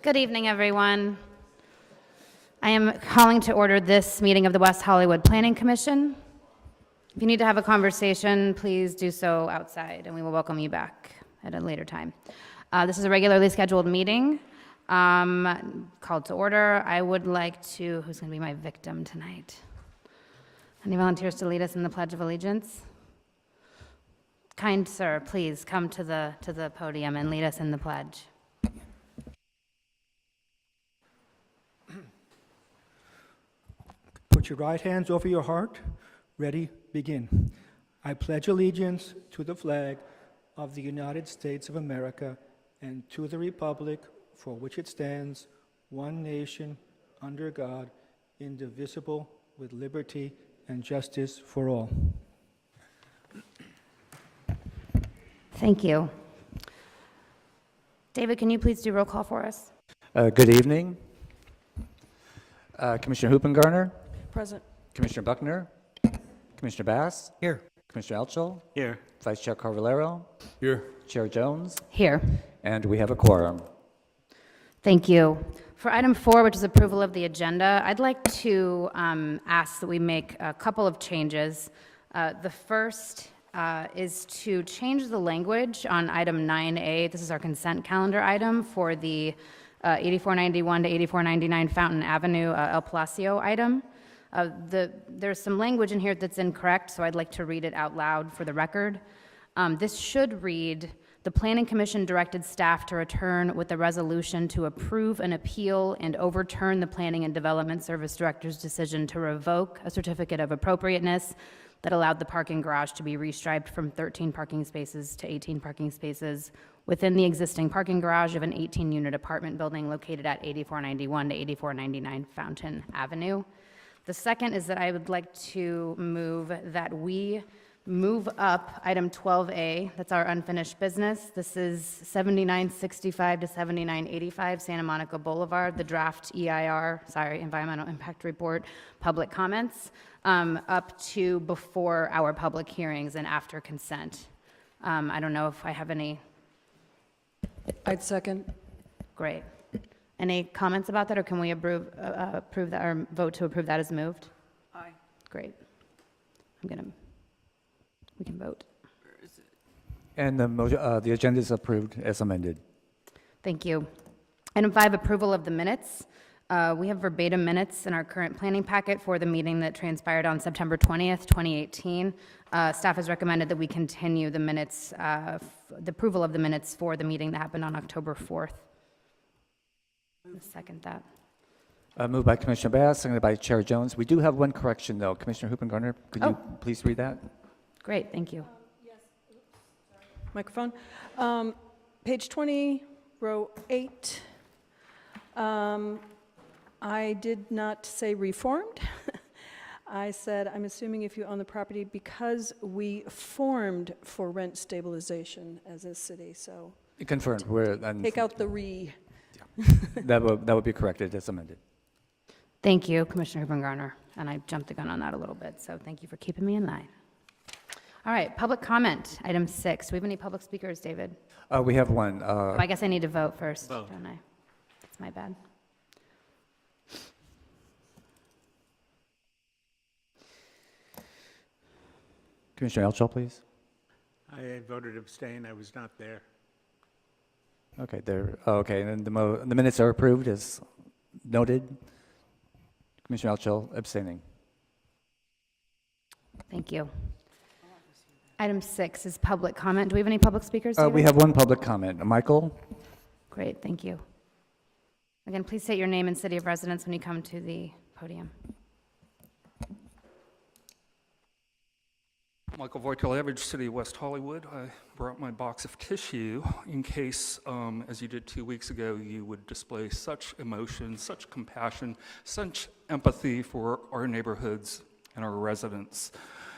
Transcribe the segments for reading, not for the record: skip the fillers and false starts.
Good evening, everyone. I am calling to order this meeting of the West Hollywood Planning Commission. If you need to have a conversation, please do so outside, and we will welcome you back at a later time. This is a regularly scheduled meeting called to order. I would like to, who's going to be my victim tonight? Any volunteers to lead us in the Pledge of Allegiance? Kind sir, please come to the podium and lead us in the pledge. Put your right hands over your heart. Ready, begin. I pledge allegiance to the flag of the United States of America and to the republic for which it stands, one nation, under God, indivisible, with liberty and justice for all. Thank you. David, can you please do roll call for us? Good evening. Commissioner Hoopengarner, Present. Commissioner Buckner, Commissioner Bass, Here. Commissioner Elchel, Here. Vice Chair Carvalero, Here. Chair Jones, Here. and we have a quorum. Thank you. For item 4, which is approval of the agenda, I'd like to ask that we make a couple of changes. The first is to change the language on item 9A. This is our consent calendar item for the 8491 to 8499 Fountain Avenue El Palacio item. There's some language in here that's incorrect, so I'd like to read it out loud for the record. This should read, "The Planning Commission directed staff to return with a resolution to approve an appeal and overturn the Planning and Development Service Director's decision to revoke a certificate of appropriateness that allowed the parking garage to be restriped from 13 parking spaces to 18 parking spaces within the existing parking garage of an 18-unit apartment building located at 8491 to 8499 Fountain Avenue." The second is that I would like to move that we move up item 12A, that's our unfinished business. This is 7965 to 7985 Santa Monica Boulevard, the draft Environmental Impact Report, public comments, up to before our public hearings and after consent. I don't know if I have any. I'd second. Great. Any comments about that, or can we approve that, or vote to approve that as moved? Aye. Great. We can vote. And the agenda is approved as amended. Thank you. Item 5, approval of the minutes. We have verbatim minutes in our current planning packet for the meeting that transpired on September 20th, 2018. Staff has recommended that we continue the minutes, the approval of the minutes for the meeting that happened on October 4th. I'll second that. Moved by Commissioner Bass, seconded by Chair Jones. We do have one correction, though. Commissioner Hoopengarner, could you please read that? Great, thank you. Yes. Microphone. Page 20, row 8. I did not say reformed. I said, I'm assuming if you own the property because we formed for rent stabilization as a city, so. Confirmed. Take out the re. That would be corrected as amended. Thank you, Commissioner Hoopengarner. And I jumped the gun on that a little bit, so thank you for keeping me in line. All right, public comment, item 6. Do we have any public speakers, David? We have one. I guess I need to vote first, don't I? That's my bad. Commissioner Elchel, please. I voted abstain. I was not there. Okay, okay, and the minutes are approved as noted. Commissioner Elchel abstaining. Thank you. Item 6 is public comment. Do we have any public speakers, David? We have one public comment. Michael? Great, thank you. Again, please state your name and city of residence when you come to the podium. Michael Wojtkiewicz, City of West Hollywood. I brought my box of tissue in case, as you did 2 weeks ago, you would display such emotion, such compassion, such empathy for our neighborhoods and our residents.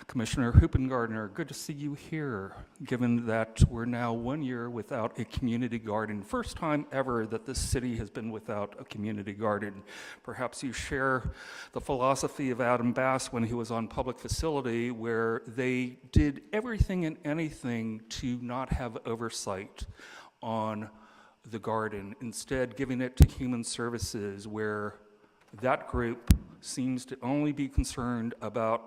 Commissioner Hoopengarner, good to see you here, given that we're now 1 year without a community garden. First time ever that this city has been without a community garden. Perhaps you share the philosophy of Adam Bass when he was on Public Facility, where they did everything and anything to not have oversight on the garden, instead giving it to Human Services, where that group seems to only be concerned about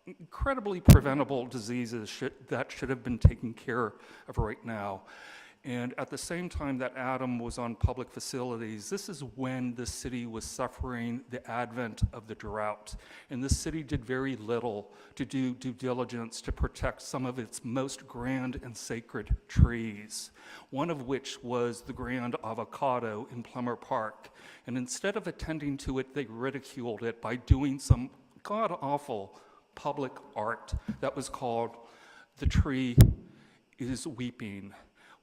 incredibly preventable diseases that should have been taken care of right now. And at the same time that Adam was on public facilities, this is when the city was suffering the advent of the drought. And the city did very little to do due diligence to protect some of its most grand and sacred trees, one of which was the grand avocado in Plummer Park. And instead of attending to it, they ridiculed it by doing some god-awful public art that was called "The Tree is Weeping."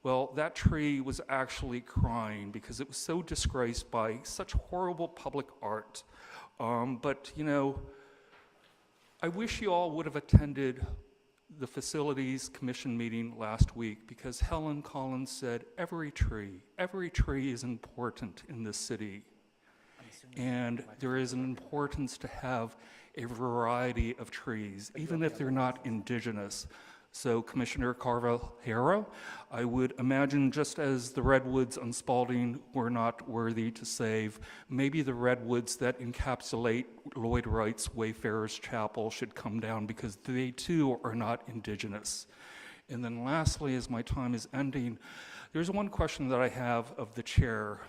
Well, that tree was actually crying because it was so disgraced by such horrible public art. But, you know, I wish you all would have attended the Facilities Commission meeting last week, because Helen Collins said every tree is important in this city. And there is an importance to have a variety of trees, even if they're not indigenous. So Commissioner Carvalho, I would imagine, just as the redwoods on Spalding were not worthy to save, maybe the redwoods that encapsulate Lloyd Wright's Wayfarers Chapel should come down, because they too are not indigenous. And then lastly, as my time is ending, there's one question that I have of the chair.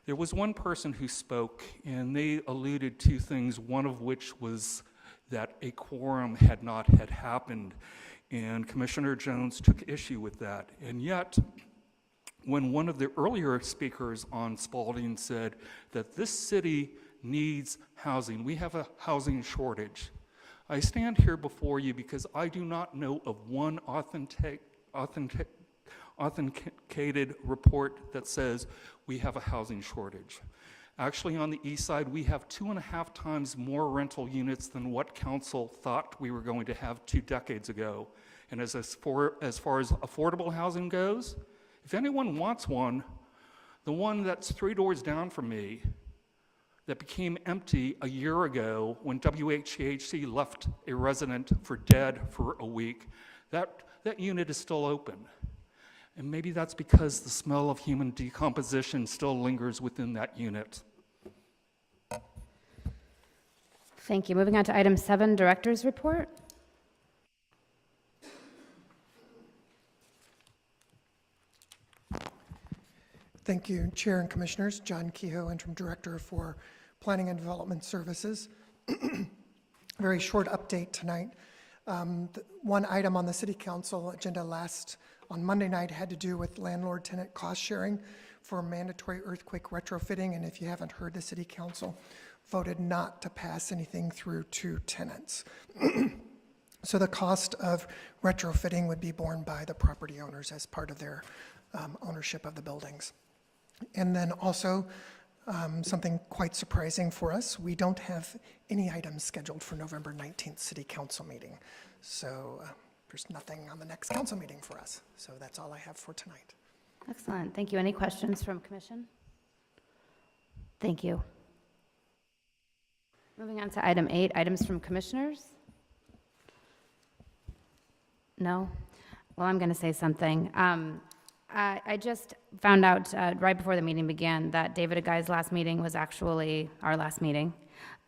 There was one person who spoke, and they alluded to things, one of which was that a quorum had not happened. And Commissioner Jones took issue with that. And yet, when one of the earlier speakers on Spalding said that this city needs housing, we have a housing shortage, I stand here before you because I do not know of one authenticated report that says we have a housing shortage. Actually, on the east side, we have 2.5 times more rental units than what council thought we were going to have 2 decades ago. And as far as affordable housing goes, if anyone wants one, the one that's 3 doors down from me that became empty a year ago when WHCHC left a resident for dead for a week, that unit is still open. And maybe that's because the smell of human decomposition still lingers within that unit. Thank you. Moving on to item 7, Director's Report. Thank you, Chair and Commissioners. John Kehoe, Interim Director for Planning and Development Services. Very short update tonight. One item on the City Council agenda on Monday night had to do with landlord-tenant cost sharing for mandatory earthquake retrofitting, and if you haven't heard, the City Council voted not to pass anything through to tenants. So the cost of retrofitting would be borne by the property owners as part of their ownership of the buildings. And then also, something quite surprising for us, we don't have any items scheduled for November 19th City Council meeting. So there's nothing on the next council meeting for us. So that's all I have for tonight. Excellent. Thank you. Any questions from Commission? Thank you. Moving on to item 8, items from Commissioners. No? Well, I'm going to say something. I just found out right before the meeting began that David Agai's last meeting was actually our last meeting.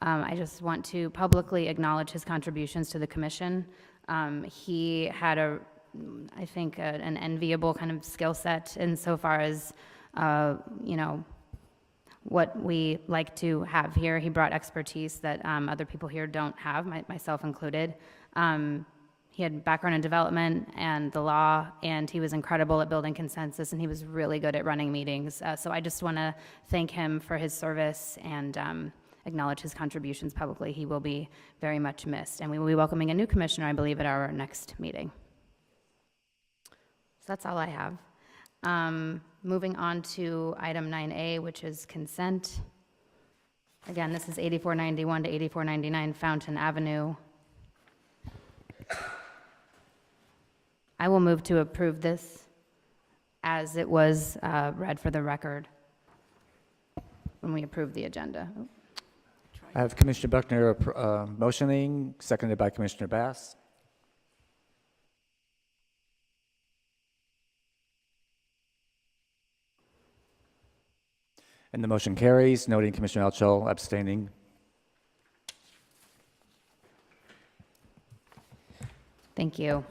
I just want to publicly acknowledge his contributions to the commission. He had I think, an enviable kind of skill set insofar as, what we like to have here. He brought expertise that other people here don't have, myself included. He had background in development and the law, and he was incredible at building consensus, and he was really good at running meetings. So I just want to thank him for his service and acknowledge his contributions publicly. He will be very much missed, and we will be welcoming a new commissioner, I believe, at our next meeting. So that's all I have. Moving on to item 9A, which is consent. Again, this is 8491 to 8499 Fountain Avenue. I will move to approve this as it was read for the record when we approved the agenda. Oh. I have Commissioner Buckner motioning, seconded by Commissioner Bass. And the motion carries, noting Commissioner Elchel abstaining. Thank you.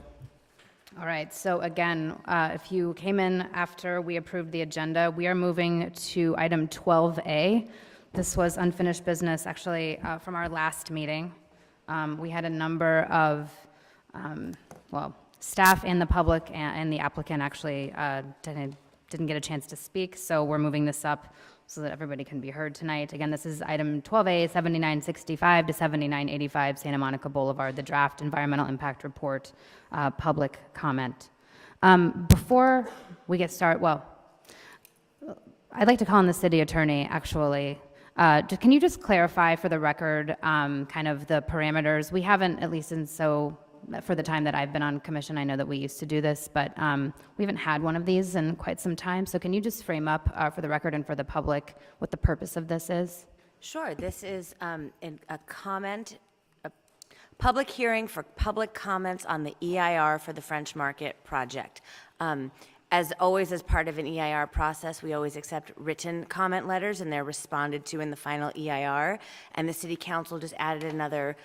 All right, so again, if you came in after we approved the agenda, we are moving to item 12A. This was unfinished business, actually, from our last meeting. We had a number of, staff and the public and the applicant actually didn't get a chance to speak, so we're moving this up so that everybody can be heard tonight. Again, this is item 12A, 7965 to 7985 Santa Monica Boulevard, the draft environmental impact report, public comment. Before we get started, I'd like to call on the city attorney, actually. Can you just clarify for the record kind of the parameters? We haven't, at least for the time that I've been on commission, I know that we used to do this, but we haven't had one of these in quite some time. So can you just frame up for the record and for the public what the purpose of this is? Sure. This is a public hearing for public comments on the EIR for the French Market project. As always, as part of an EIR process, we always accept written comment letters, and they're responded to in the final EIR. And the City Council just added another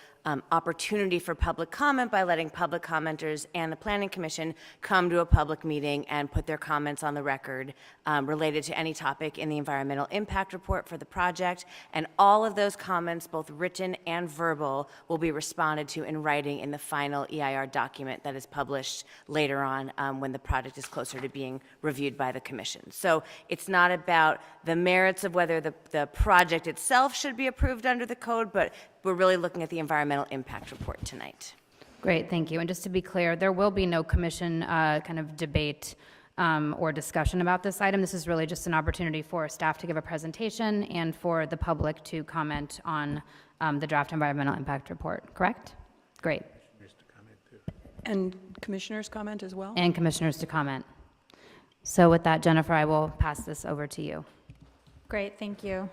opportunity for public comment by letting public commenters and the Planning Commission come to a public meeting and put their comments on the record related to any topic in the environmental impact report for the project. And all of those comments, both written and verbal, will be responded to in writing in the final EIR document that is published later on when the project is closer to being reviewed by the Commission. So it's not about the merits of whether the project itself should be approved under the code, but we're really looking at the environmental impact report tonight. Great, thank you. And just to be clear, there will be no commission kind of debate or discussion about this item. This is really just an opportunity for staff to give a presentation and for the public to comment on the draft environmental impact report, correct? Great. And commissioners comment as well? And commissioners to comment. So with that, Jennifer, I will pass this over to you. Great, thank you.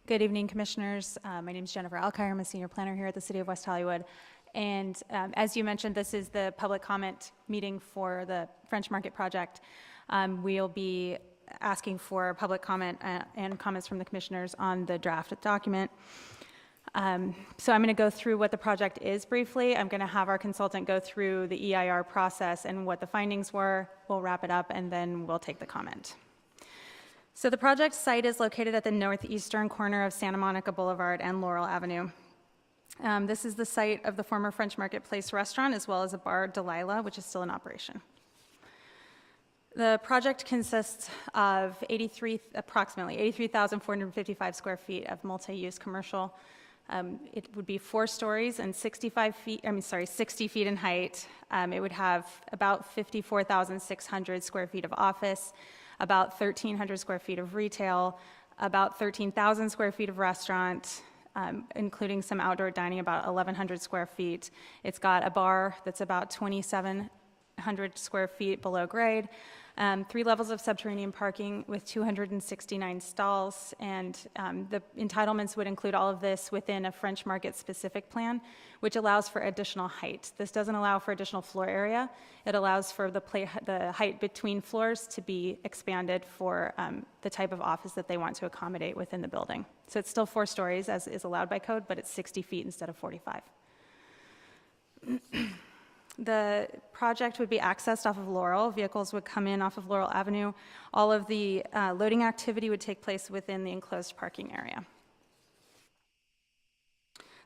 Good evening, commissioners. My name is Jennifer Alkire. I'm a senior planner here at the City of West Hollywood. And as you mentioned, this is the public comment meeting for the French Market project. We'll be asking for public comment and comments from the commissioners on the draft document. So I'm going to go through what the project is briefly. I'm going to have our consultant go through the EIR process and what the findings were. We'll wrap it up, and then we'll take the comment. So the project site is located at the northeastern corner of Santa Monica Boulevard and Laurel Avenue. This is the site of the former French Marketplace restaurant, as well as a bar, Delilah, which is still in operation. The project consists of approximately 83,455 square feet of multi-use commercial. It would be 4 stories and 60 feet in height. It would have about 54,600 square feet of office, about 1,300 square feet of retail, about 13,000 square feet of restaurant, including some outdoor dining, about 1,100 square feet. It's got a bar that's about 2,700 square feet below grade, 3 levels of subterranean parking with 269 stalls, and the entitlements would include all of this within a French Market specific plan, which allows for additional height. This doesn't allow for additional floor area. It allows for the height between floors to be expanded for the type of office that they want to accommodate within the building. So it's still 4 stories as is allowed by code, but it's 60 feet instead of 45. The project would be accessed off of Laurel. Vehicles would come in off of Laurel Avenue. All of the loading activity would take place within the enclosed parking area.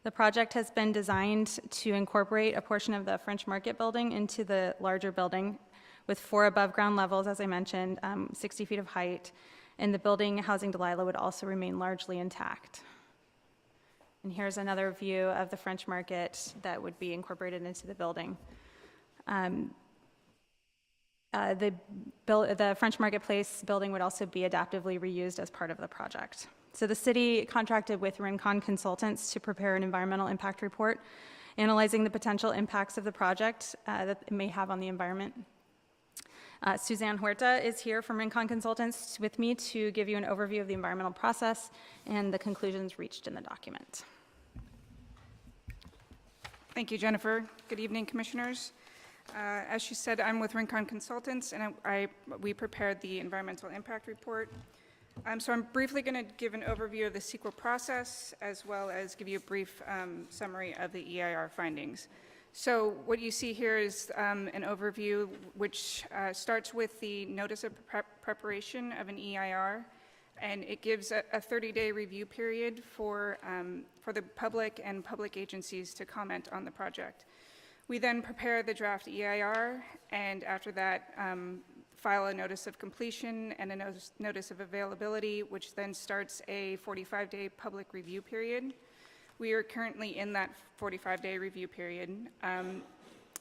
The project has been designed to incorporate a portion of the French Market building into the larger building with 4 above-ground levels, as I mentioned, 60 feet of height, and the building housing Delilah would also remain largely intact. And here's another view of the French Market that would be incorporated into the building. The French Marketplace building would also be adaptively reused as part of the project. So the city contracted with Rincon Consultants to prepare an environmental impact report, analyzing the potential impacts of the project that it may have on the environment. Suzanne Huerta is here from Rincon Consultants with me to give you an overview of the environmental process and the conclusions reached in the document. Thank you, Jennifer. Good evening, commissioners. As she said, I'm with Rincon Consultants, and we prepared the environmental impact report. So I'm briefly going to give an overview of the CEQA process, as well as give you a brief summary of the EIR findings. So what you see here is an overview which starts with the notice of preparation of an EIR, and it gives a 30-day review period for the public and public agencies to comment on the project. We then prepare the draft EIR, and after that, file a notice of completion and a notice of availability, which then starts a 45-day public review period. We are currently in that 45-day review period.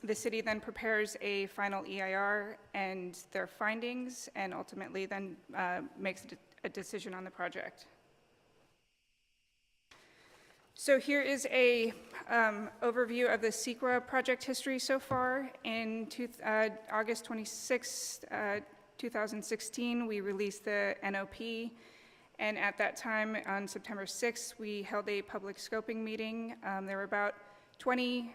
The city then prepares a final EIR and their findings, and ultimately then makes a decision on the project. So here is a overview of the CEQA project history so far. In August 26, 2016, we released the NOP, and at that time, on September 6th, we held a public scoping meeting. There were about 20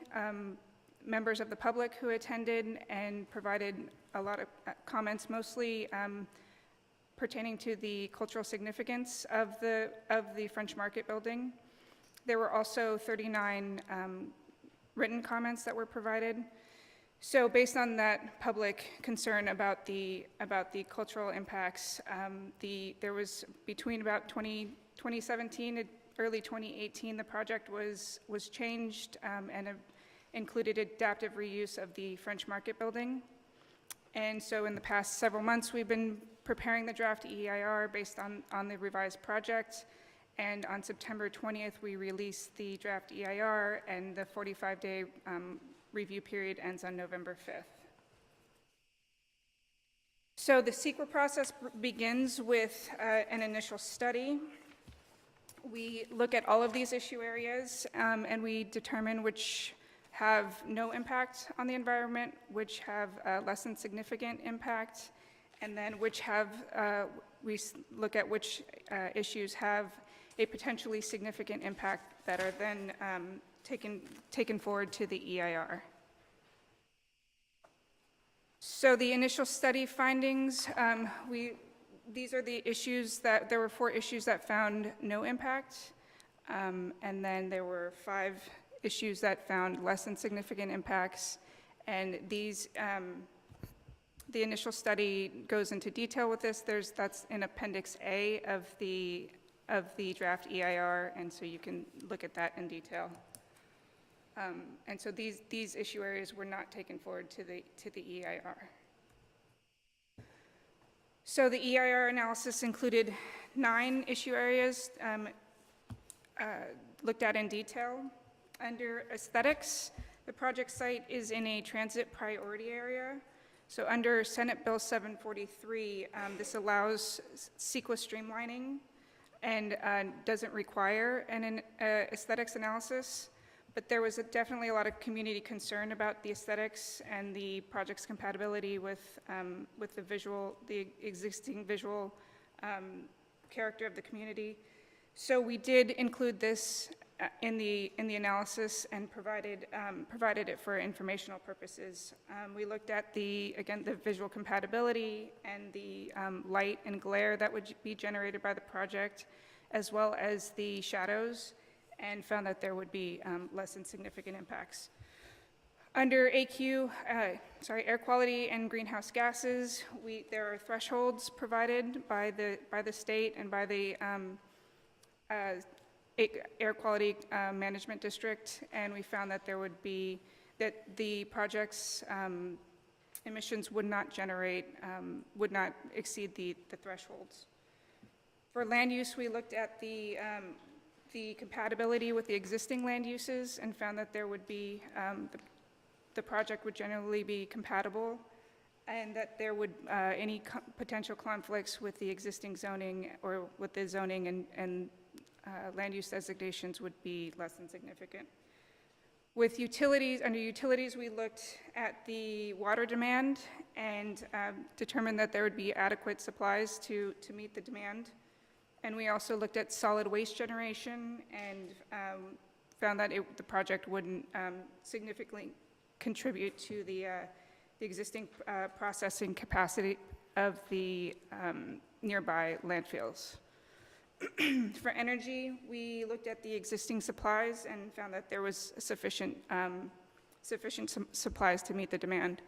members of the public who attended and provided a lot of comments, mostly pertaining to the cultural significance of the French Market building. There were also 39 written comments that were provided. So based on that public concern about the cultural impacts, there was between about 2017 and early 2018, the project was changed and included adaptive reuse of the French Market building. And so in the past several months, we've been preparing the draft EIR based on the revised project. And on September 20th, we released the draft EIR, and the 45-day review period ends on November 5th. So the CEQA process begins with an initial study. We look at all of these issue areas, and we determine which have no impact on the environment, which have less than significant impact, and then which have, we look at which issues have a potentially significant impact that are then taken forward to the EIR. So the initial study findings, these are the issues that, there were 4 issues that found no impact, and then there were 5 issues that found less than significant impacts, and these, the initial study goes into detail with this. That's in Appendix A of the draft EIR, and so you can look at that in detail. And so these issue areas were not taken forward to the EIR. So the EIR analysis included 9 issue areas looked at in detail. Under aesthetics, the project site is in a transit priority area. So under Senate Bill 743, this allows CEQA streamlining and doesn't require an aesthetics analysis, but there was definitely a lot of community concern about the aesthetics and the project's compatibility with the existing visual character of the community. So we did include this in the analysis and provided it for informational purposes. We looked at the visual compatibility and the light and glare that would be generated by the project, as well as the shadows, and found that there would be less than significant impacts. Under AQ, air quality and greenhouse gases, there are thresholds provided by the state and by the Air Quality Management District, and we found that the project's emissions would not exceed the thresholds. For land use, we looked at the compatibility with the existing land uses and found that there would be the project would generally be compatible, and that there would any potential conflicts with the existing zoning or with the zoning and land use designations would be less than significant. With utilities, under utilities, we looked at the water demand and determined that there would be adequate supplies to meet the demand. And we also looked at solid waste generation and found that the project wouldn't significantly contribute to the existing processing capacity of the nearby landfills. For energy, we looked at the existing supplies and found that there was sufficient supplies to meet the demand.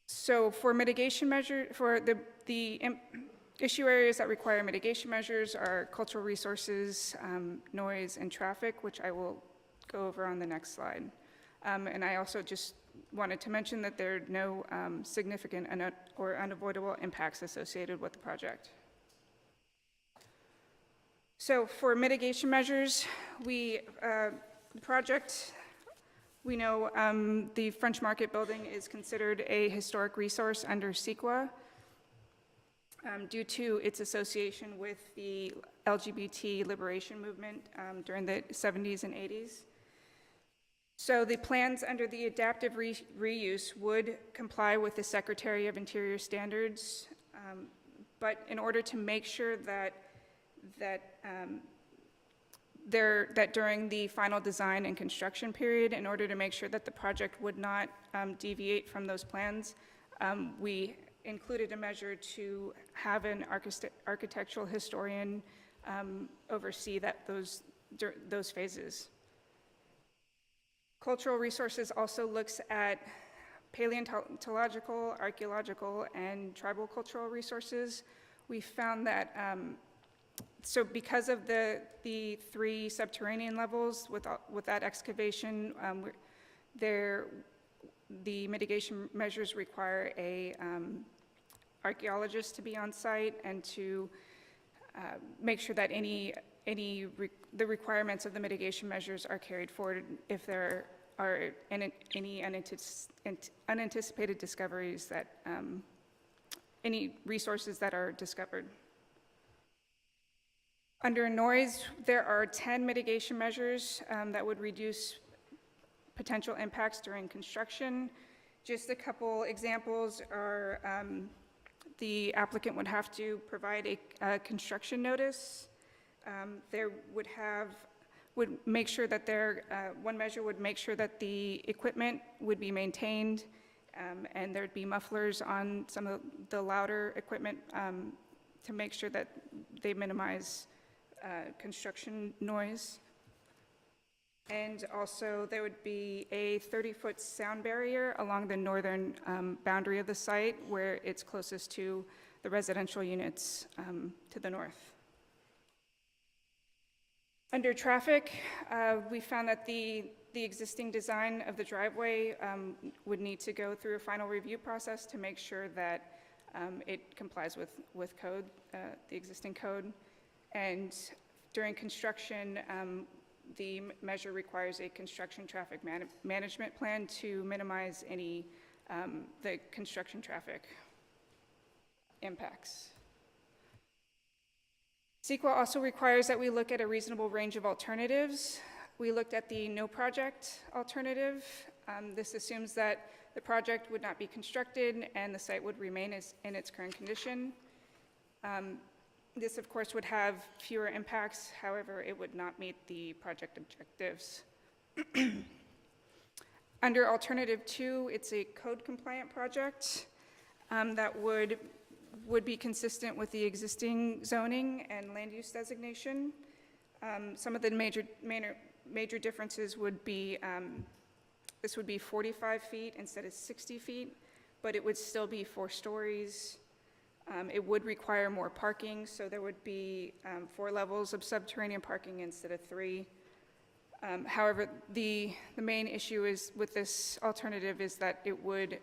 So for mitigation measure, for the issue areas that require mitigation measures are cultural resources, noise, and traffic, which I will go over on the next slide. And I also just wanted to mention that there are no significant or unavoidable impacts associated with the project. So for mitigation measures, the project, we know the French Market building is considered a historic resource under CEQA due to its association with the LGBT liberation movement during the 70s and 80s. So the plans under the adaptive reuse would comply with the Secretary of Interior standards, but in order to make sure that during the final design and construction period, in order to make sure that the project would not deviate from those plans, we included a measure to have an architectural historian oversee those phases. Cultural resources also looks at paleontological, archaeological, and tribal cultural resources. We found that so because of the 3 subterranean levels with that excavation, the mitigation measures require a archaeologist to be on site and to make sure that the requirements of the mitigation measures are carried forward if there are any unanticipated discoveries that any resources that are discovered. Under noise, there are 10 mitigation measures that would reduce potential impacts during construction. Just a couple examples are the applicant would have to provide a construction notice. Would make sure that one measure would make sure that the equipment would be maintained and there'd be mufflers on some of the louder equipment to make sure that they minimize construction noise. And also there would be a 30-foot sound barrier along the northern boundary of the site where it's closest to the residential units to the north. Under traffic, we found that the existing design of the driveway would need to go through a final review process to make sure that it complies with code, the existing code. And during construction, the measure requires a construction traffic management plan to minimize any the construction traffic impacts. CEQA also requires that we look at a reasonable range of alternatives. We looked at the no project alternative. This assumes that the project would not be constructed and the site would remain in its current condition. This, of course, would have fewer impacts. However, it would not meet the project objectives. Under alternative 2, it's a code compliant project that would be consistent with the existing zoning and land use designation. Some of the major differences would be this would be 45 feet instead of 60 feet, but it would still be 4 stories. It would require more parking, so there would be 4 levels of subterranean parking instead of 3. However, the main issue is with this alternative is that it would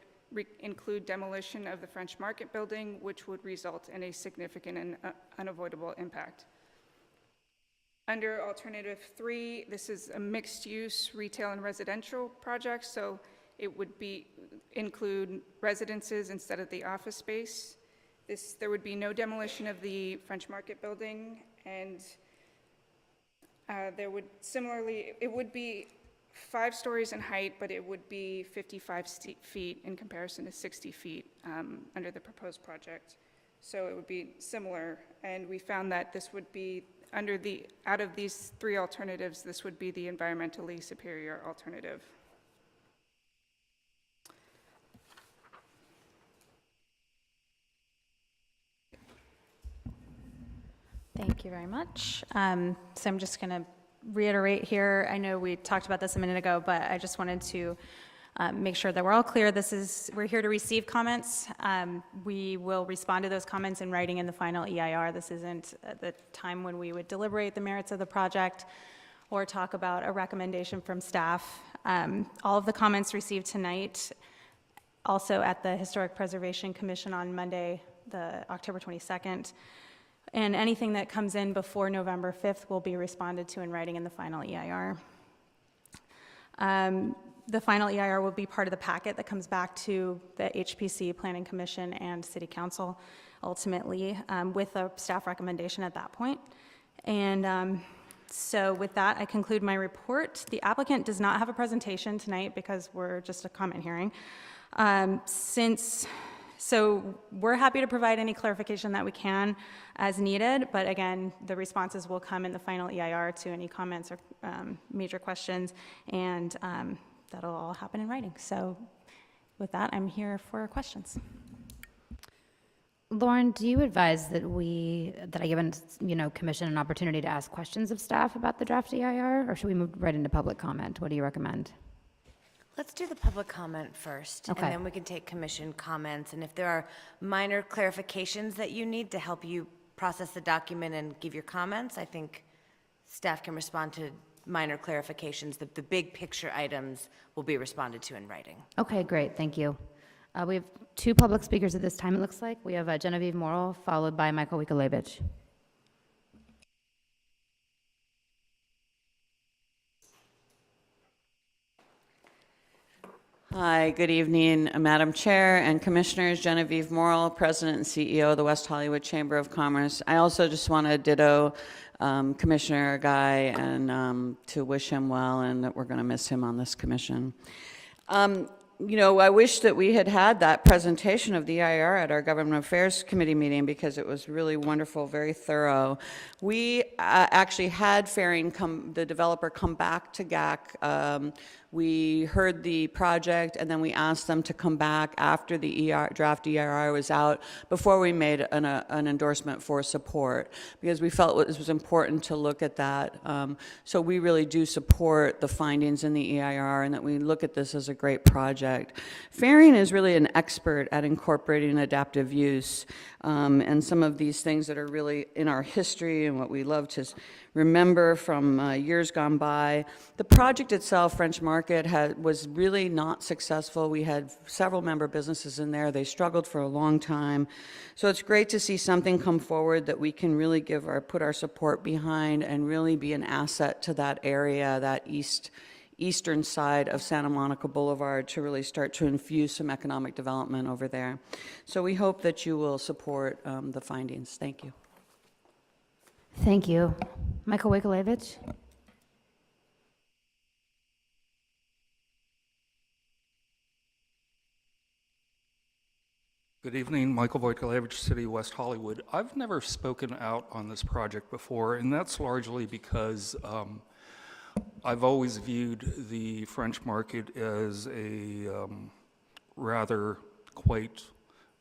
include demolition of the French Market building, which would result in a significant and unavoidable impact. Under alternative 3, this is a mixed-use retail and residential project, so it would include residences instead of the office space. There would be no demolition of the French Market building, and there would similarly, it would be 5 stories in height, but it would be 55 feet in comparison to 60 feet under the proposed project. So it would be similar, and we found that this would be out of these 3 alternatives, this would be the environmentally superior alternative. Thank you very much. So I'm just going to reiterate here. I know we talked about this a minute ago, but I just wanted to make sure that we're all clear. We're here to receive comments. We will respond to those comments in writing in the final EIR. This isn't the time when we would deliberate the merits of the project or talk about a recommendation from staff. All of the comments received tonight, also at the Historic Preservation Commission on Monday, the October 22nd, and anything that comes in before November 5th will be responded to in writing in the final EIR. The final EIR will be part of the packet that comes back to the HPC, Planning Commission, and City Council, ultimately, with a staff recommendation at that point. And so with that, I conclude my report. The applicant does not have a presentation tonight because we're just a comment hearing. So we're happy to provide any clarification that we can as needed, but again, the responses will come in the final EIR to any comments or major questions, and that'll all happen in writing. So with that, I'm here for questions. Lauren, do you advise that I given, commission an opportunity to ask questions of staff about the draft EIR, or should we move right into public comment? What do you recommend? Let's do the public comment first, Okay. and then we can take commission comments. And if there are minor clarifications that you need to help you process the document and give your comments, I think staff can respond to minor clarifications. The big picture items will be responded to in writing. Okay, great, thank you. We have two public speakers at this time, it looks like. We have Genevieve Morrill, followed by Michael Wikolevich. Hi, good evening, Madam Chair and Commissioners. Genevieve Morrill, President and CEO of the West Hollywood Chamber of Commerce. I also just want to ditto Commissioner Guy and to wish him well, and that we're going to miss him on this commission. I wish that we had that presentation of the EIR at our Government Affairs Committee meeting because it was really wonderful, very thorough. We actually had Faring the developer, come back to GAC. We heard the project, and then we asked them to come back after the draft EIR was out before we made an endorsement for support, because we felt it was important to look at that. So we really do support the findings in the EIR, and that we look at this as a great project. Faring is really an expert at incorporating adaptive use, and some of these things that are really in our history and what we love to remember from years gone by. The project itself, French Market, was really not successful. We had several member businesses in there. They struggled for a long time. So it's great to see something come forward that we can really put our support behind and really be an asset to that area, that eastern side of Santa Monica Boulevard, to really start to infuse some economic development over there. So we hope that you will support the findings. Thank you. Thank you. Michael Wikolevich? Good evening, Michael Wojtkiewicz, City of West Hollywood. I've never spoken out on this project before, and that's largely because I've always viewed the French Market as a rather quite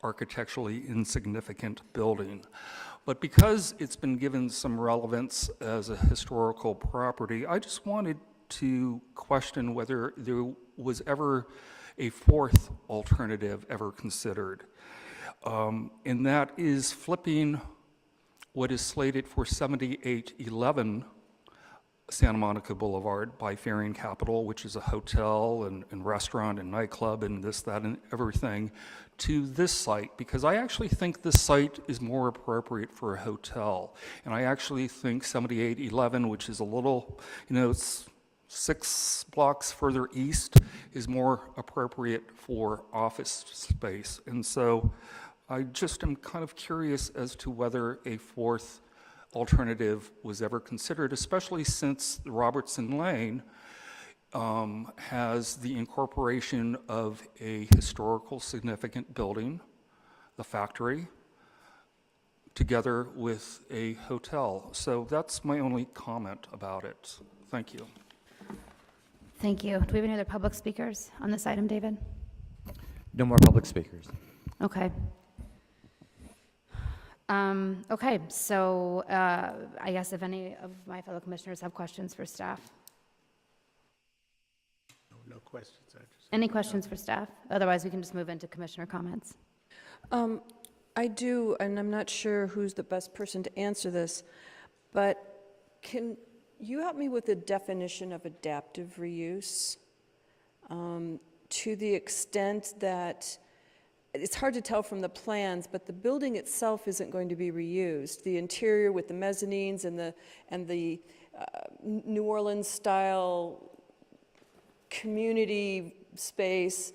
architecturally insignificant building. But because it's been given some relevance as a historical property, I just wanted to question whether there was ever a fourth alternative ever considered. And that is flipping what is slated for 7811 Santa Monica Boulevard by Faring Capital, which is a hotel and restaurant and nightclub and this, that, and everything, to this site, because I actually think this site is more appropriate for a hotel. And I actually think 7811, which is a little, it's 6 blocks further east, is more appropriate for office space. And so I just am kind of curious as to whether a fourth alternative was ever considered, especially since Robertson Lane has the incorporation of a historical significant building, the factory, together with a hotel. So that's my only comment about it. Thank you. Thank you. Do we have any other public speakers on this item, David? No more public speakers. Okay. Okay, so I guess if any of my fellow commissioners have questions for staff. No questions. I just. Any questions for staff? Otherwise, we can just move into commissioner comments. I do, and I'm not sure who's the best person to answer this, but can you help me with the definition of adaptive reuse? To the extent that, it's hard to tell from the plans, but the building itself isn't going to be reused. The interior with the mezzanines and the New Orleans-style community space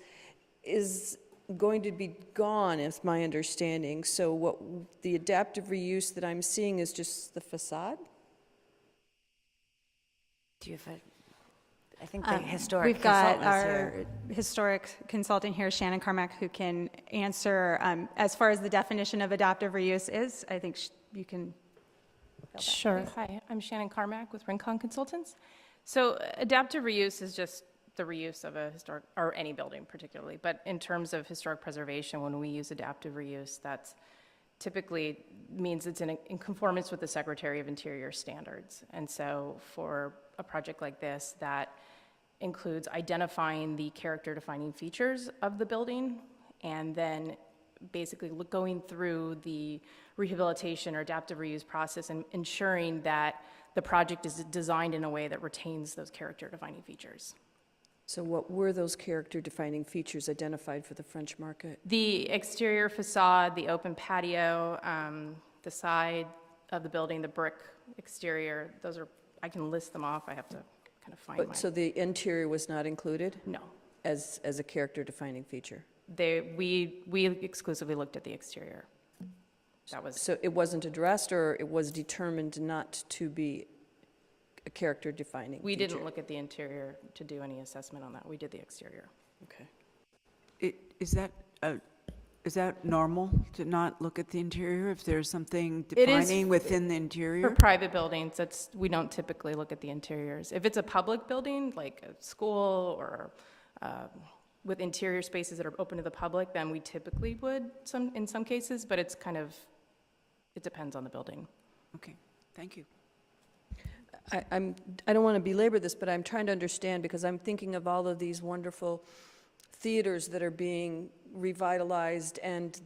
is going to be gone, is my understanding. So what the adaptive reuse that I'm seeing is just the facade? Do you have I think the historic We've got consultant is our here. historic consultant here, Shannon Carmack, who can answer as far as the definition of adaptive reuse is. I think you can. Sure. Hi, I'm Shannon Carmack with Rincon Consultants. So adaptive reuse is just the reuse of a historic, or any building particularly, but in terms of historic preservation, when we use adaptive reuse, that's typically means it's in conformance with the Secretary of Interior standards. And so for a project like this, that includes identifying the character-defining features of the building and then basically going through the rehabilitation or adaptive reuse process and ensuring that the project is designed in a way that retains those character-defining features. So what were those character-defining features identified for the French Market? The exterior facade, the open patio, the side of the building, the brick exterior, those are, I can list them off. I have to kind of find mine. So the interior was not included No. as a character-defining feature? We exclusively looked at the exterior. That was, So it wasn't addressed, or it was determined not to be a character-defining feature? we didn't look at the interior to do any assessment on that. We did the exterior. Okay. Is that normal to not look at the interior if there's something It is defining within the For interior? private buildings, we don't typically look at the interiors. If it's a public building, like a school or with interior spaces that are open to the public, then we typically would in some cases, but it's kind of, it depends on the building. Okay, thank you. I don't want to belabor this, but I'm trying to understand, because I'm thinking of all of these wonderful theaters that are being revitalized, and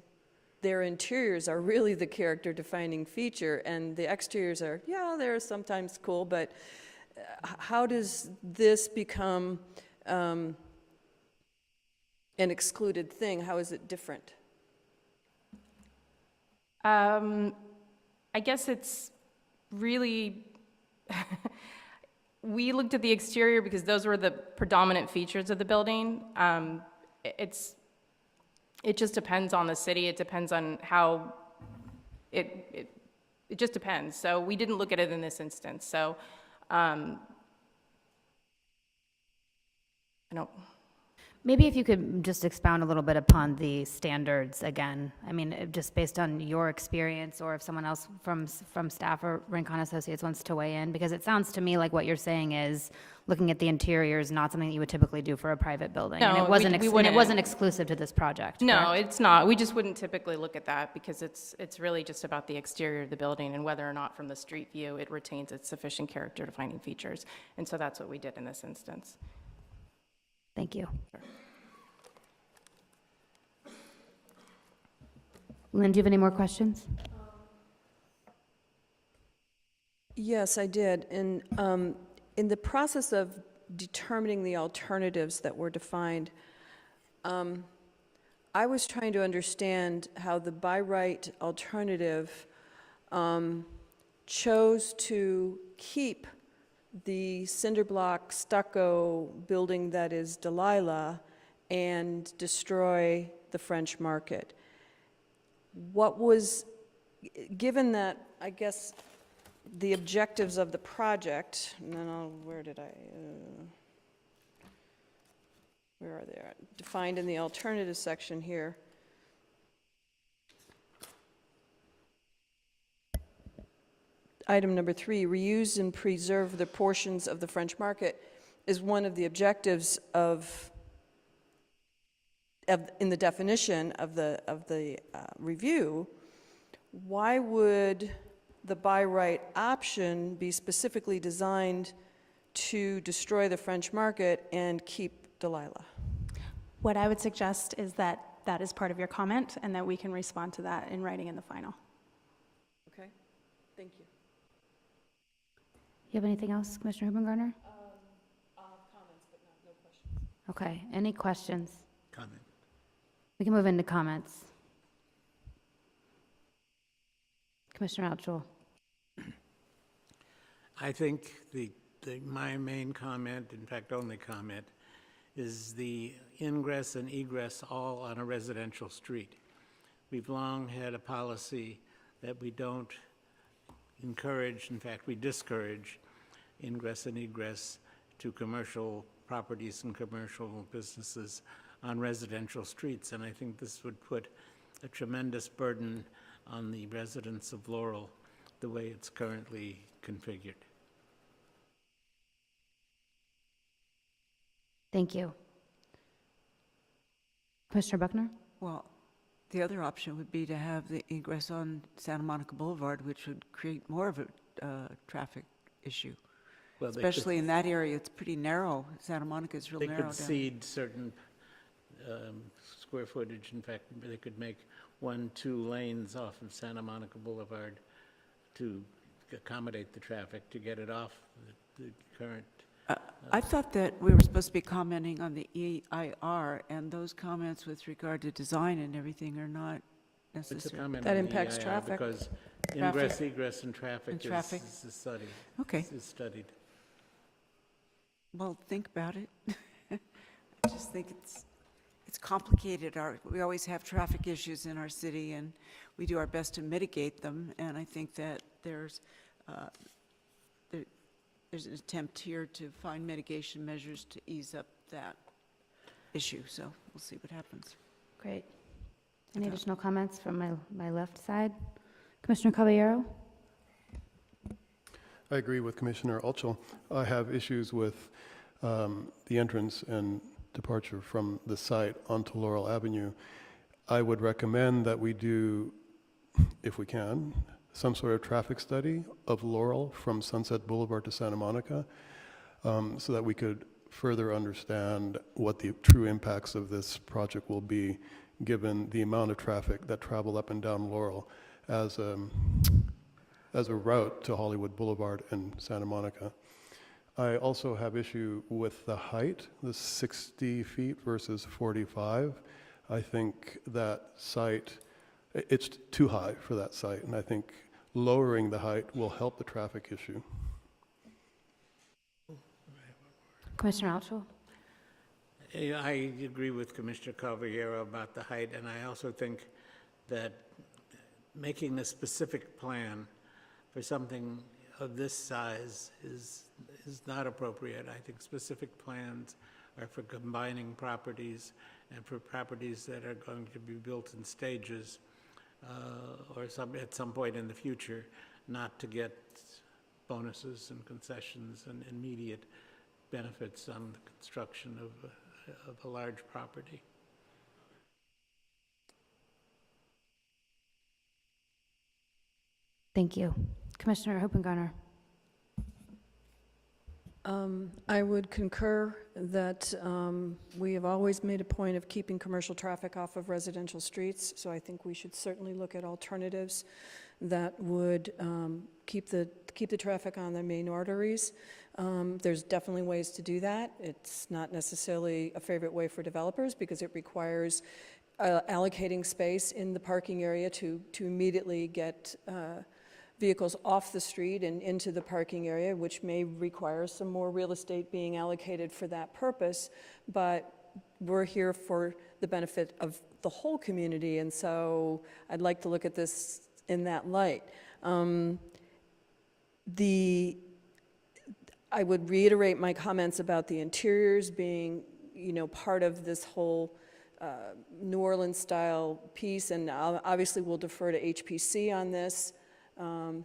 their interiors are really the character-defining feature, and the exteriors are, yeah, they're sometimes cool, but how does this become an excluded thing? How is it different? I guess it's really, we looked at the exterior because those were the predominant features of the building. It just depends on the city. It depends on how it just depends. So we didn't look at it in this instance. So I don't. Maybe if you could just expound a little bit upon the standards again. I mean, just based on your experience, or if someone else from staff or Rincon Associates wants to weigh in, because it sounds to me like what you're saying is looking at the interior is not something that you would typically do for a private building. No, and it we wouldn't. it wasn't exclusive to this project. No, correct? it's not. We just wouldn't typically look at that because it's really just about the exterior of the building and whether or not from the street view it retains its sufficient character defining features. And so that's what we did in this instance. Thank you. Lynn, do you have any more questions? Yes, I did. And in the process of determining the alternatives that were defined, I was trying to understand how the by right alternative chose to keep the cinder block stucco building that is Delilah and destroy the French Market. What was, given that, I guess, the objectives of the project, and then where are they? Defined in the alternative section here. Item number 3, reuse and preserve the portions of the French Market, is one of the objectives in the definition of the review. why would the by right option be specifically designed to destroy the French market and keep Delilah? What I would suggest is that that is part of your comment and that we can respond to that in writing in the final. Okay, thank you. You have anything else, Commissioner Hubengarner? Comments, but no questions. Okay, any questions? Comment. We can move into comments. Commissioner Altschul. I think my main comment, in fact, only comment, is the ingress and egress all on a residential street. We've long had a policy that we don't encourage, in fact, we discourage ingress and egress to commercial properties and commercial businesses on residential streets. And I think this would put a tremendous burden on the residents of Laurel the way it's currently configured. Thank you. Commissioner Buckner? Well, the other option would be to have the egress on Santa Monica Boulevard, which would create more of a traffic issue. Well, they Especially in that area, it's pretty narrow. Santa Monica is real They narrow could down. cede certain square footage. In fact, they could make 1-2 lanes off of Santa Monica Boulevard to accommodate the traffic, to get it off the current. I thought that we were supposed to be commenting on the EIR, and those comments with regard to design and everything are not It's a necessary. comment That on the impacts EIR traffic. Because Traffic. ingress, egress, and traffic And traffic. is studied. Okay, Is studied. well, think about it. I just think it's complicated. We always have traffic issues in our city, and we do our best to mitigate them, and I think that there's an attempt here to find mitigation measures to ease up that issue, so we'll see what happens. Great. Any additional comments from my left side? Commissioner Caballero? I agree with Commissioner Altschul. I have issues with the entrance and departure from the site onto Laurel Avenue. I would recommend that we do, if we can, some sort of traffic study of Laurel from Sunset Boulevard to Santa Monica, so that we could further understand what the true impacts of this project will be, given the amount of traffic that travel up and down Laurel as a route to Hollywood Boulevard and Santa Monica. I also have issue with the height, the 60 feet versus 45. I think that site, it's too high for that site, and I think lowering the height will help the traffic issue. Commissioner Altschul? I agree with Commissioner Caballero about the height, and I also think that making a specific plan for something of this size is not appropriate. I think specific plans are for combining properties and for properties that are going to be built in stages or at some point in the future, not to get bonuses and concessions and immediate benefits on the construction of a large property. Thank you. Commissioner Hubengarner? I would concur that we have always made a point of keeping commercial traffic off of residential streets, so I think we should certainly look at alternatives that would keep the traffic on the main arteries. There's definitely ways to do that. It's not necessarily a favorite way for developers because it requires allocating space in the parking area to immediately get vehicles off the street and into the parking area, which may require some more real estate being allocated for that purpose. But we're here for the benefit of the whole community, and so I'd like to look at this in that light. I would reiterate my comments about the interiors being, part of this whole New Orleans-style piece, and obviously we'll defer to HPC on this,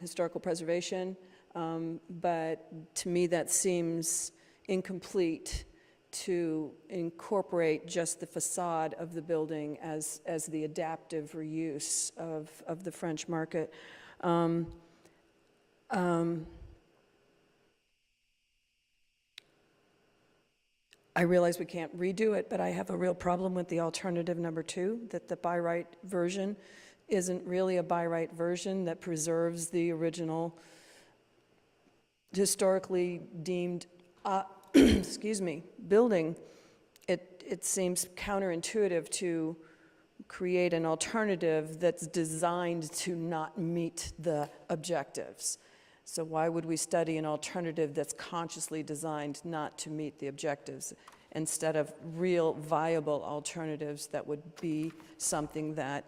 historical preservation, but to me that seems incomplete to incorporate just the facade of the building as the adaptive reuse of the French Market. I realize we can't redo it, but I have a real problem with the alternative number 2, that the by right version isn't really a by right version that preserves the original historically deemed, excuse me, building. It seems counterintuitive to create an alternative that's designed to not meet the objectives. So why would we study an alternative that's consciously designed not to meet the objectives instead of real viable alternatives that would be something that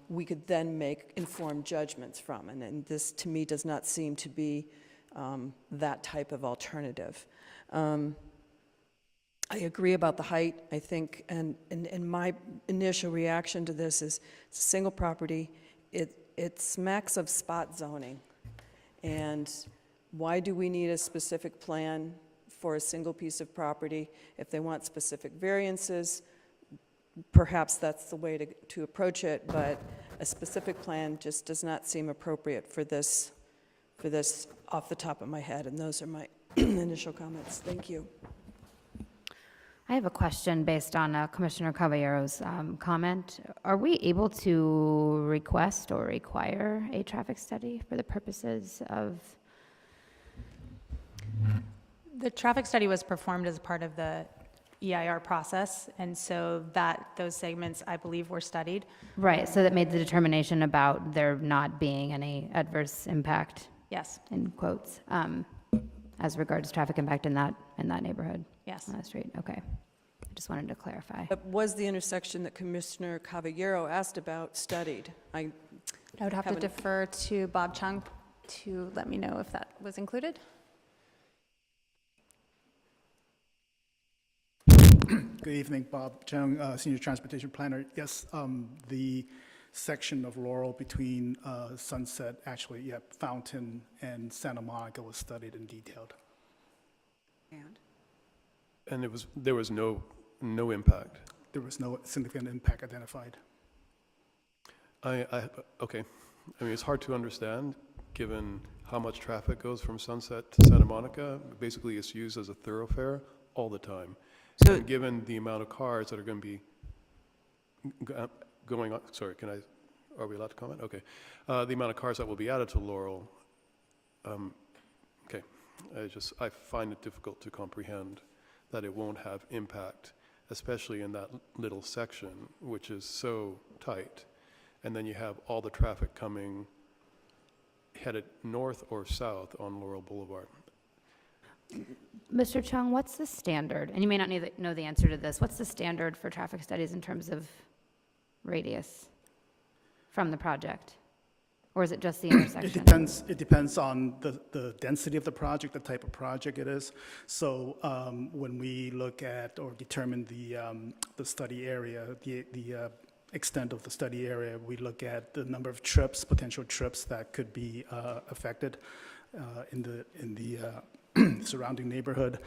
we could then make informed judgments from? And this, to me, does not seem to be that type of alternative. I agree about the height, I think, and my initial reaction to this is it's a single property. It smacks of spot zoning. And why do we need a specific plan for a single piece of property? If they want specific variances, perhaps that's the way to approach it, but a specific plan just does not seem appropriate for this off the top of my head, and those are my initial comments. Thank you. I have a question based on Commissioner Caballero's comment. Are we able to request or require a traffic study for the purposes of? The traffic study was performed as part of the EIR process, and so those segments, I believe, were studied. Right, so that made the determination about there not being any adverse impact, Yes, in quotes, as regards traffic impact in that neighborhood? yes. On that street, okay. I just wanted to clarify. But was the intersection that Commissioner Caballero asked about studied? I would have to defer to Bob Chung to let me know if that was included. Good evening, Bob Chung, Senior Transportation Planner. Yes, the section of Laurel between Sunset, actually, yeah, Fountain and Santa Monica was studied and detailed. And there was no impact. There was no significant impact identified. Okay. I mean, it's hard to understand, given how much traffic goes from Sunset to Santa Monica. Basically, it's used as a thoroughfare all the time. So, And given the amount of cars that are going to be going on, sorry, are we allowed to comment? Okay. The amount of cars that will be added to Laurel, okay. I find it difficult to comprehend that it won't have impact, especially in that little section, which is so tight. And then you have all the traffic coming, headed north or south on Laurel Boulevard. Mr. Chung, what's the standard? And you may not know the answer to this. What's the standard for traffic studies in terms of radius from the project? Or is it just the intersection? It depends on the density of the project, the type of project it is. So when we look at or determine the study area, the extent of the study area, we look at the number of trips, potential trips that could be affected in the surrounding neighborhood.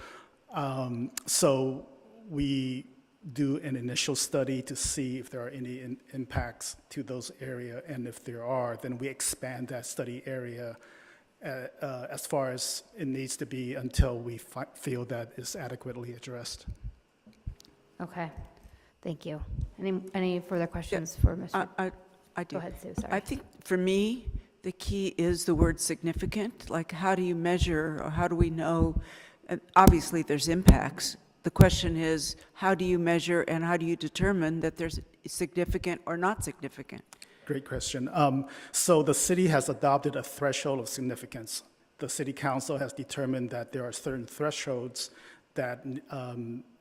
So we do an initial study to see if there are any impacts to those areas, and if there are, then we expand that study area as far as it needs to be until we feel that is adequately addressed. Okay, thank you. Any further questions for Mr.? I do. Go ahead, Sue, sorry. I think for me, the key is the word significant. Like, how do you measure, or how do we know? And obviously, there's impacts. The question is, how do you measure and how do you determine that there's significant or not significant? Great question. So the city has adopted a threshold of significance. The city council has determined that there are certain thresholds that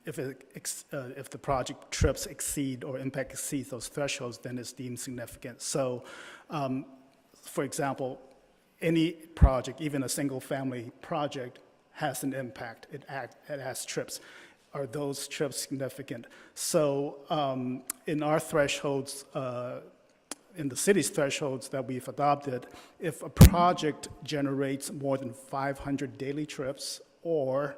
if the project trips exceed or impact exceeds those thresholds, then it's deemed significant. So, for example, any project, even a single-family project, has an impact. It has trips. Are those trips significant? So in our thresholds, in the city's thresholds that we've adopted, if a project generates more than 500 daily trips or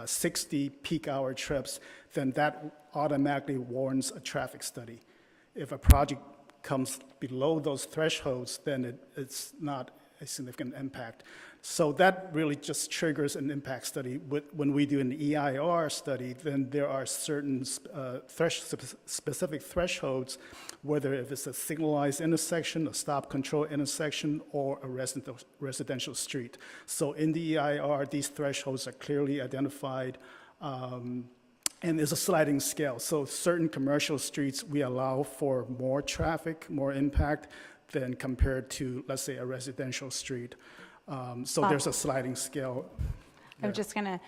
60 peak hour trips, then that automatically warrants a traffic study. If a project comes below those thresholds, then it's not a significant impact. So that really just triggers an impact study. When we do an EIR study, then there are certain specific thresholds, whether if it's a signalized intersection, a stop control intersection, or a residential street. So in the EIR, these thresholds are clearly identified, and there's a sliding scale. So certain commercial streets, we allow for more traffic, more impact than compared to, let's say, a residential street. So there's a sliding scale. I'm just going to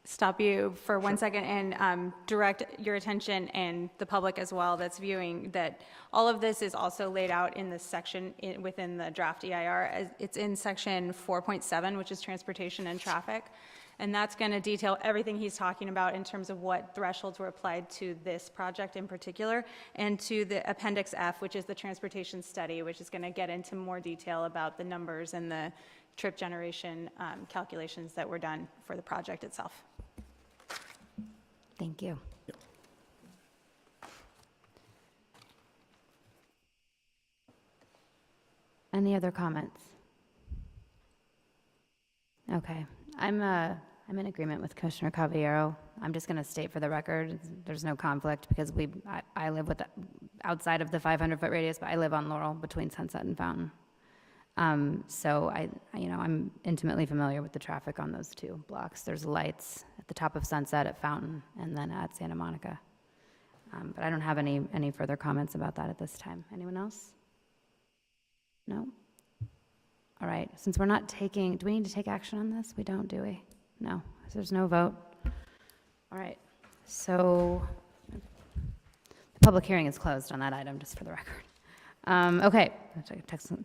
stop you for 1 second and direct your attention and the public as well that's viewing that all of this is also laid out in this section within the draft EIR. It's in section 4.7, which is transportation and traffic. And that's going to detail everything he's talking about in terms of what thresholds were applied to this project in particular, and to the Appendix F, which is the transportation study, which is going to get into more detail about the numbers and the trip generation calculations that were done for the project itself. Thank you. Any other comments? Okay, I'm in agreement with Commissioner Caballero. I'm just going to state for the record, there's no conflict because I live outside of the 500-foot radius, but I live on Laurel between Sunset and Fountain. So I'm intimately familiar with the traffic on those two blocks. There's lights at the top of Sunset at Fountain and then at Santa Monica. But I don't have any further comments about that at this time. Anyone else? No? All right, since we're not taking, do we need to take action on this? We don't, do we? No, so there's no vote. All right, so the public hearing is closed on that item, just for the record. Okay,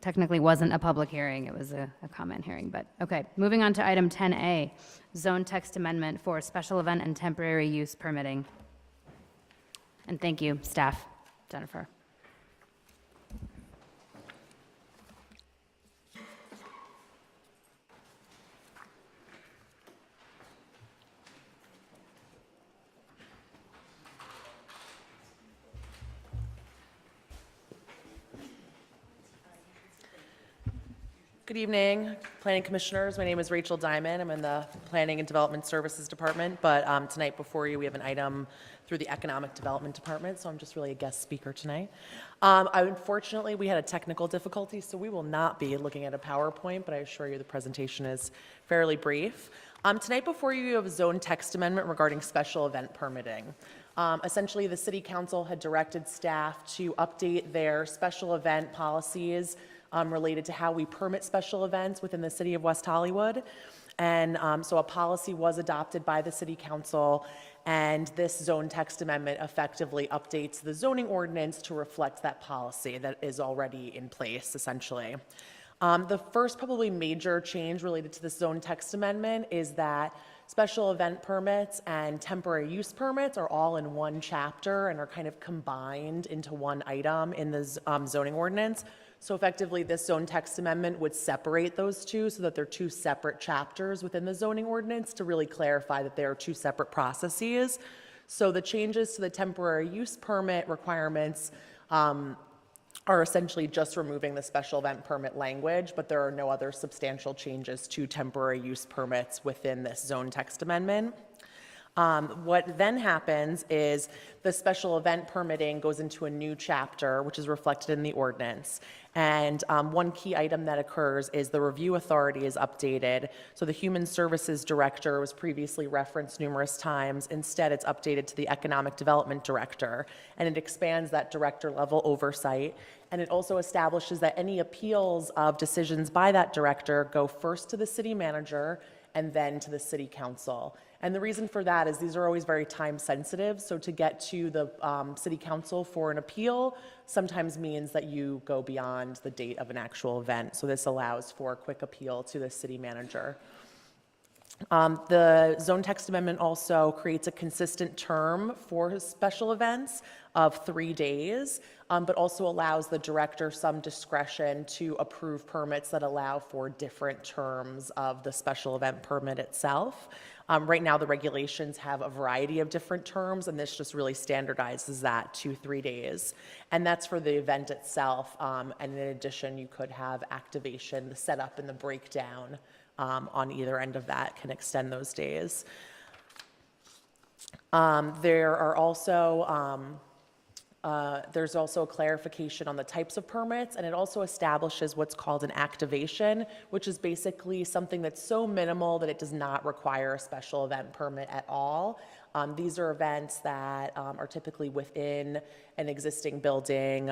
technically wasn't a public hearing, it was a comment hearing, but okay. Moving on to item 10A, zone text amendment for special event and temporary use permitting. And thank you, staff. Jennifer. Good evening, Planning Commissioners. My name is Rachel Diamond. I'm in the Planning and Development Services Department, but tonight before you, we have an item through the Economic Development Department, so I'm just really a guest speaker tonight. Unfortunately, we had a technical difficulty, so we will not be looking at a PowerPoint, but I assure you the presentation is fairly brief. Tonight before you, you have a zone text amendment regarding special event permitting. Essentially, the City Council had directed staff to update their special event policies related to how we permit special events within the City of West Hollywood. And so a policy was adopted by the City Council, and this zone text amendment effectively updates the zoning ordinance to reflect that policy that is already in place, essentially. The first probably major change related to this zone text amendment is that special event permits and temporary use permits are all in one chapter and are kind of combined into one item in the zoning ordinance. So effectively, this zone text amendment would separate those two so that they're two separate chapters within the zoning ordinance to really clarify that they are two separate processes. So the changes to the temporary use permit requirements are essentially just removing the special event permit language, but there are no other substantial changes to temporary use permits within this zone text amendment. What then happens is the special event permitting goes into a new chapter, which is reflected in the ordinance. And one key item that occurs is the review authority is updated. So the Human Services Director was previously referenced numerous times. Instead, it's updated to the Economic Development Director, and it expands that director level oversight. And it also establishes that any appeals of decisions by that director go first to the city manager and then to the City Council. And the reason for that is these are always very time sensitive. So to get to the City Council for an appeal sometimes means that you go beyond the date of an actual event. So this allows for a quick appeal to the city manager. The zone text amendment also creates a consistent term for special events. of 3 days, but also allows the director some discretion to approve permits that allow for different terms of the special event permit itself. Right now, the regulations have a variety of different terms, and this just really standardizes that to 3 days. And that's for the event itself. And in addition, you could have activation, the setup and the breakdown on either end of that can extend those days. There's also a clarification on the types of permits, and it also establishes what's called an activation, which is basically something that's so minimal that it does not require a special event permit at all. These are events that are typically within an existing building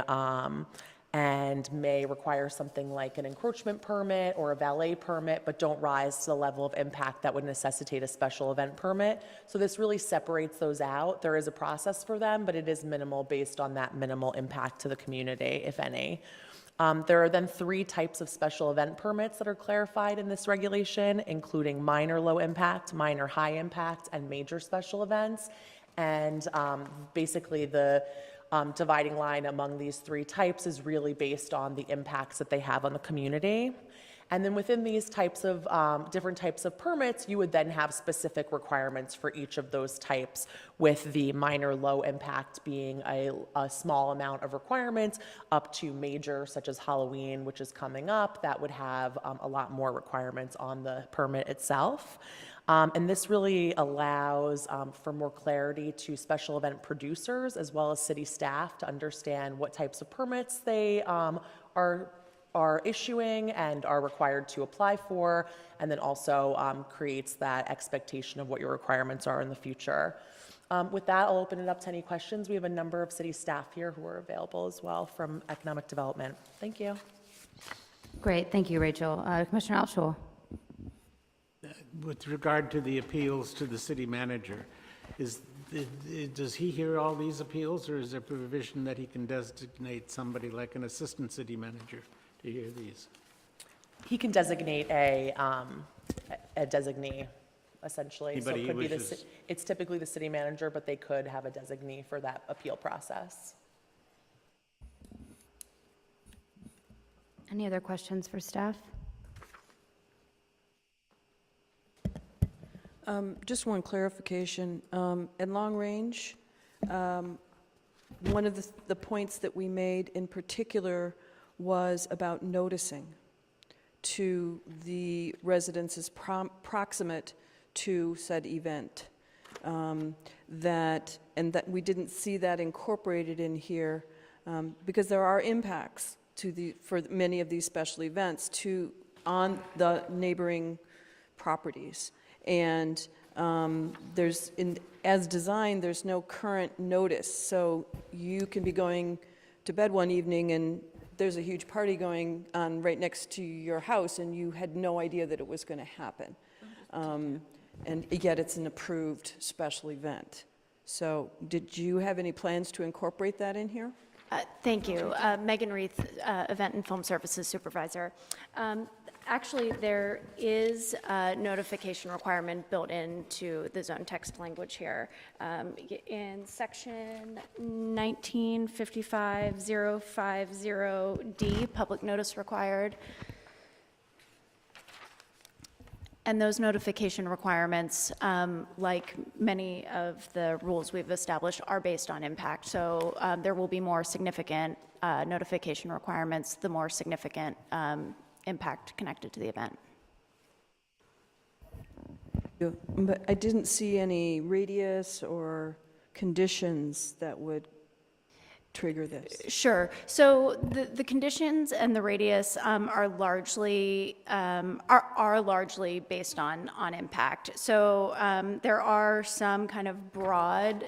and may require something like an encroachment permit or a valet permit, but don't rise to the level of impact that would necessitate a special event permit. So this really separates those out. There is a process for them, but it is minimal based on that minimal impact to the community, if any. There are then 3 types of special event permits that are clarified in this regulation, including minor low impact, minor high impact, and major special events. And basically the dividing line among these 3 types is really based on the impacts that they have on the community. And then within these types of different types of permits, you would then have specific requirements for each of those types, with the minor low impact being a small amount of requirements up to major, such as Halloween, which is coming up, that would have a lot more requirements on the permit itself. And this really allows for more clarity to special event producers as well as city staff to understand what types of permits they are issuing and are required to apply for, and then also creates that expectation of what your requirements are in the future. With that, I'll open it up to any questions. We have a number of city staff here who are available as well from economic development. Thank you. Great, thank you, Rachel. Commissioner Altschul. With regard to the appeals to the city manager, does he hear all these appeals, or is there provision that he can designate somebody like an assistant city manager to hear these? He can designate a designee, essentially. Anybody so it could be wishes. it's typically the city manager, but they could have a designee for that appeal process. Any other questions for staff? Just one clarification. In long range, one of the points that we made in particular was about noticing to the residences proximate to said event. That we didn't see that incorporated in here because there are impacts for many of these special events on the neighboring properties. And as designed, there's no current notice. So you can be going to bed one evening and there's a huge party going on right next to your house and you had no idea that it was going to happen. And yet it's an approved special event. So did you have any plans to incorporate that in here? Thank you. Megan Reith, Event and Film Services Supervisor. Actually, there is a notification requirement built into the zone text language here. In section 1955050D, public notice required. And those notification requirements, like many of the rules we've established, are based on impact. So there will be more significant notification requirements, the more significant impact connected to the event. But I didn't see any radius or conditions that would trigger this. Sure. So the conditions and the radius are largely based on impact. So there are some kind of broad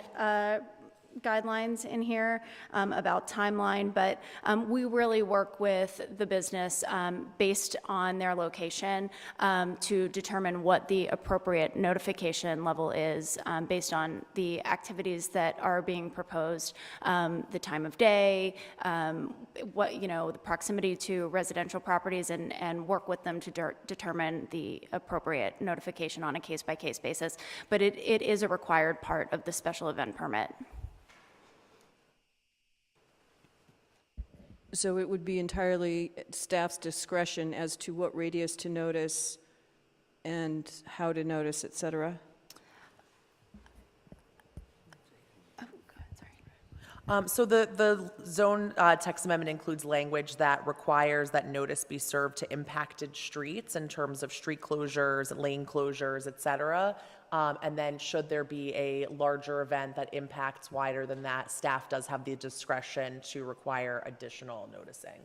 guidelines in here about timeline, but we really work with the business based on their location to determine what the appropriate notification level is based on the activities that are being proposed, the time of day, the proximity to residential properties, and work with them to determine the appropriate notification on a case-by-case basis. But it is a required part of the special event permit. So it would be entirely staff's discretion as to what radius to notice and how to notice, et cetera? So the zone text amendment includes language that requires that notice be served to impacted streets in terms of street closures, lane closures, et cetera. And then should there be a larger event that impacts wider than that, staff does have the discretion to require additional noticing.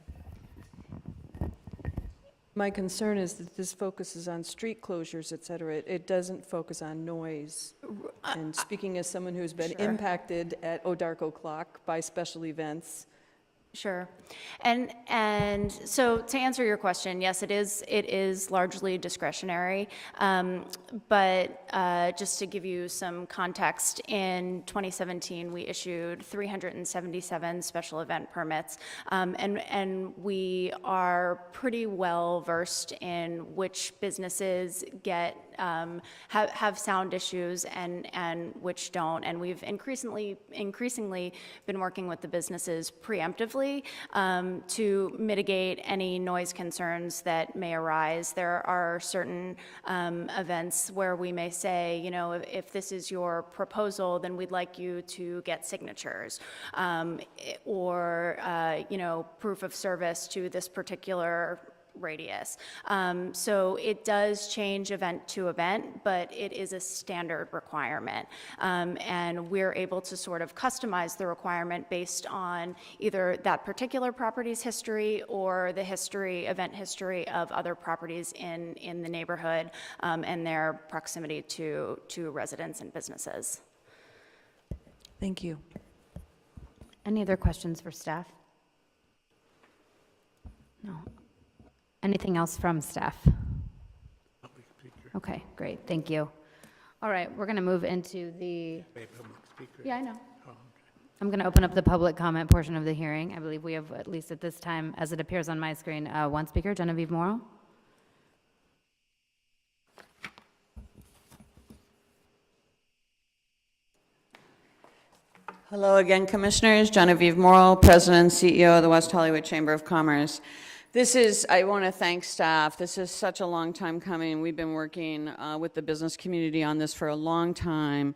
My concern is that this focuses on street closures, et cetera. It doesn't focus on noise. And speaking as someone who's been Sure. impacted at O'Dark O'Clock by special events, Sure. And so to answer your question, yes, it is largely discretionary. But just to give you some context, in 2017, we issued 377 special event permits. And we are pretty well versed in which businesses have sound issues and which don't. And we've increasingly been working with the businesses preemptively to mitigate any noise concerns that may arise. There are certain events where we may say, you know, if this is your proposal, then we'd like you to get signatures or, you know, proof of service to this particular radius. So it does change event to event, but it is a standard requirement. And we're able to sort of customize the requirement based on either that particular property's history or the event history of other properties in the neighborhood and their proximity to residents and businesses. thank you. Any other questions for staff? No. Anything else from staff? Okay, great, thank you. All right, we're going to move into the, yeah, I know. I'm going to open up the public comment portion of the hearing. I believe we have, at least at this time, as it appears on my screen, one speaker, Genevieve Morrill. Hello again, Commissioners. Genevieve Morrill, President and CEO of the West Hollywood Chamber of Commerce. I want to thank staff. This is such a long time coming. We've been working with the business community on this for a long time.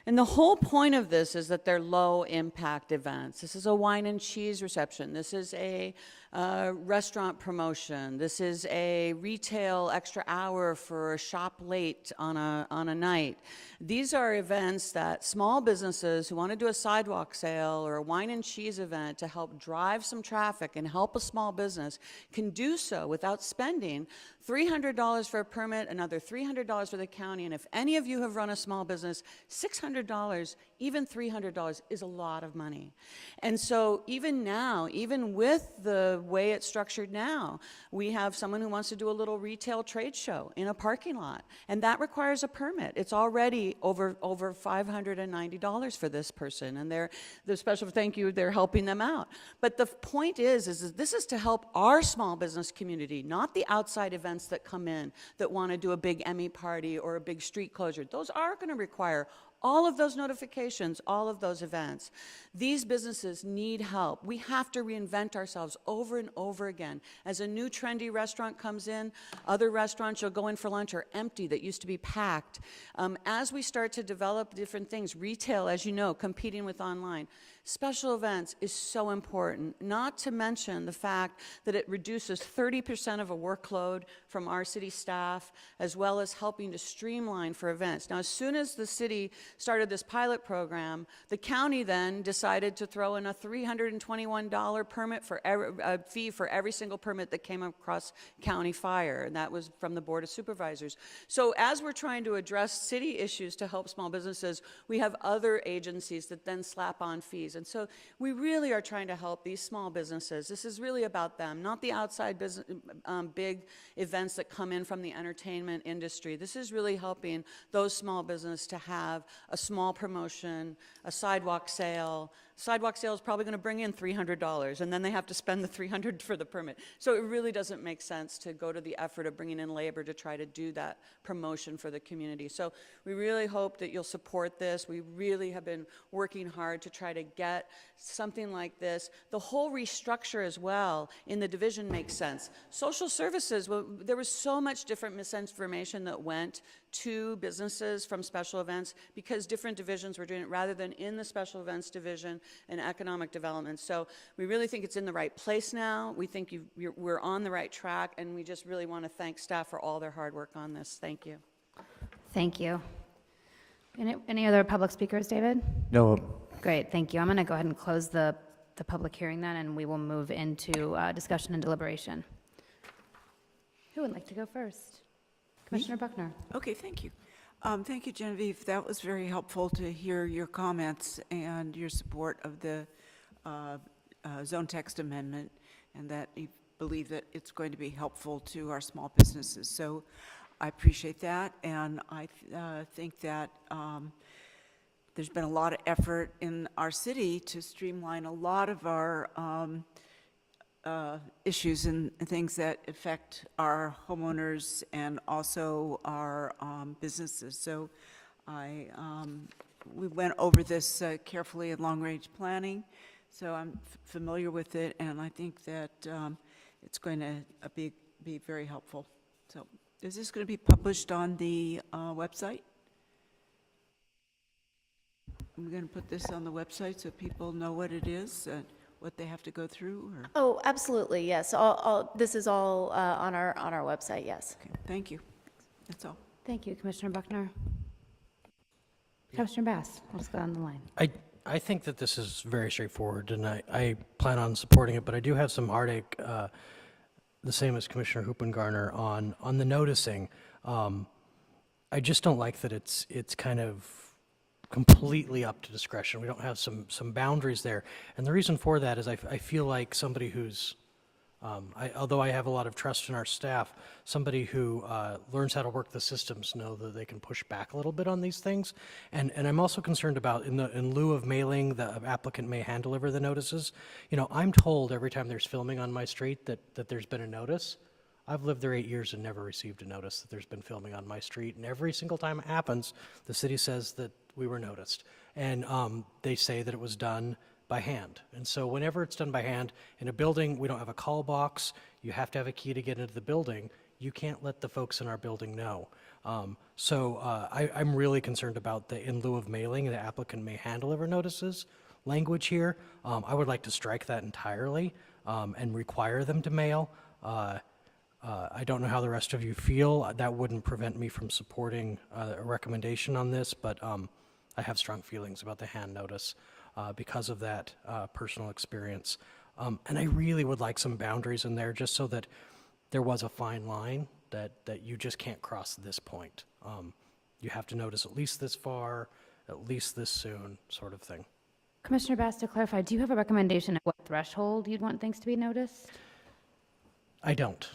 And the whole point of this is that they're low impact events. This is a wine and cheese reception. This is a restaurant promotion. This is a retail extra hour for a shop late on a night. These are events that small businesses who want to do a sidewalk sale or a wine and cheese event to help drive some traffic and help a small business can do so without spending $300 for a permit, another $300 for the county, and if any of you have run a small business, $600, even $300 is a lot of money. And so even now, even with the way it's structured now, we have someone who wants to do a little retail trade show in a parking lot, and that requires a permit. It's already over $590 for this person, and the special thank you, they're helping them out. But the point is this is to help our small business community, not the outside events that come in that want to do a big Emmy party or a big street closure. Those are going to require all of those notifications, all of those events. These businesses need help. We have to reinvent ourselves over and over again. As a new trendy restaurant comes in, other restaurants you'll go in for lunch are empty that used to be packed. As we start to develop different things, retail, as you know, competing with online, special events is so important, not to mention the fact that it reduces 30% of a workload from our city staff, as well as helping to streamline for events. Now, as soon as the city started this pilot program, the county then decided to throw in a $321 permit fee for every single permit that came across county fire, and that was from the Board of Supervisors. So as we're trying to address city issues to help small businesses, we have other agencies that then slap on fees. And so we really are trying to help these small businesses. This is really about them, not the outside business, big events that come in from the entertainment industry. This is really helping those small businesses to have a small promotion, a sidewalk sale. Sidewalk sale is probably going to bring in $300, and then they have to spend the $300 for the permit. So it really doesn't make sense to go to the effort of bringing in labor to try to do that promotion for the community. So we really hope that you'll support this. We really have been working hard to try to get get something like this. The whole restructure as well in the division makes sense. Social services, well, there was so much different misinformation that went to businesses from special events because different divisions were doing it rather than in the special events division and economic development. So we really think it's in the right place now. We think we're on the right track, and we just really want to thank staff for all their hard work on this. Thank you. Thank you. Any other public speakers, David? No. Great, thank you. I'm going to go ahead and close the public hearing then, and we will move into discussion and deliberation. Who would like to go first? Commissioner Buckner. Okay, thank you. Thank you, Genevieve. That was very helpful to hear your comments and your support of the zone text amendment, and that you believe that it's going to be helpful to our small businesses. So I appreciate that, and I think that there's been a lot of effort in our city to streamline a lot of our issues and things that affect our homeowners and also our businesses. So we went over this carefully in long-range planning, so I'm familiar with it, and I think that it's going to be very helpful. So is this going to be published on the website? I'm going to put this on the website so people know what it is and what they have to go through? Or? Oh, absolutely, yes. This is all on our website, yes. Okay, thank you. That's all. Thank you, Commissioner Buckner. Commissioner Bass, I'll just go on the line. I think that this is very straightforward, and I plan on supporting it, but I do have some heartache, the same as Commissioner Hoopengarner, on the noticing. I just don't like that it's kind of completely up to discretion. We don't have some boundaries there. And the reason for that is I feel like somebody who's, although I have a lot of trust in our staff, somebody who learns how to work the systems know that they can push back a little bit on these things. And I'm also concerned about in lieu of mailing, the applicant may hand deliver the notices. You know, I'm told every time there's filming on my street that there's been a notice. I've lived there 8 years and never received a notice that there's been filming on my street. And every single time it happens, the city says that we were noticed. And they say that it was done by hand. And so whenever it's done by hand, in a building, we don't have a call box. You have to have a key to get into the building. You can't let the folks in our building know. I'm really concerned about the in lieu of mailing, the applicant may hand deliver notices language here. I would like to strike that entirely and require them to mail. I don't know how the rest of you feel. That wouldn't prevent me from supporting a recommendation on this, but I have strong feelings about the hand notice because of that personal experience. And I really would like some boundaries in there just so that there was a fine line that you just can't cross this point. You have to notice at least this far, at least this soon, sort of thing. Commissioner Bass, to clarify, do you have a recommendation at what threshold you'd want things to be noticed? I don't,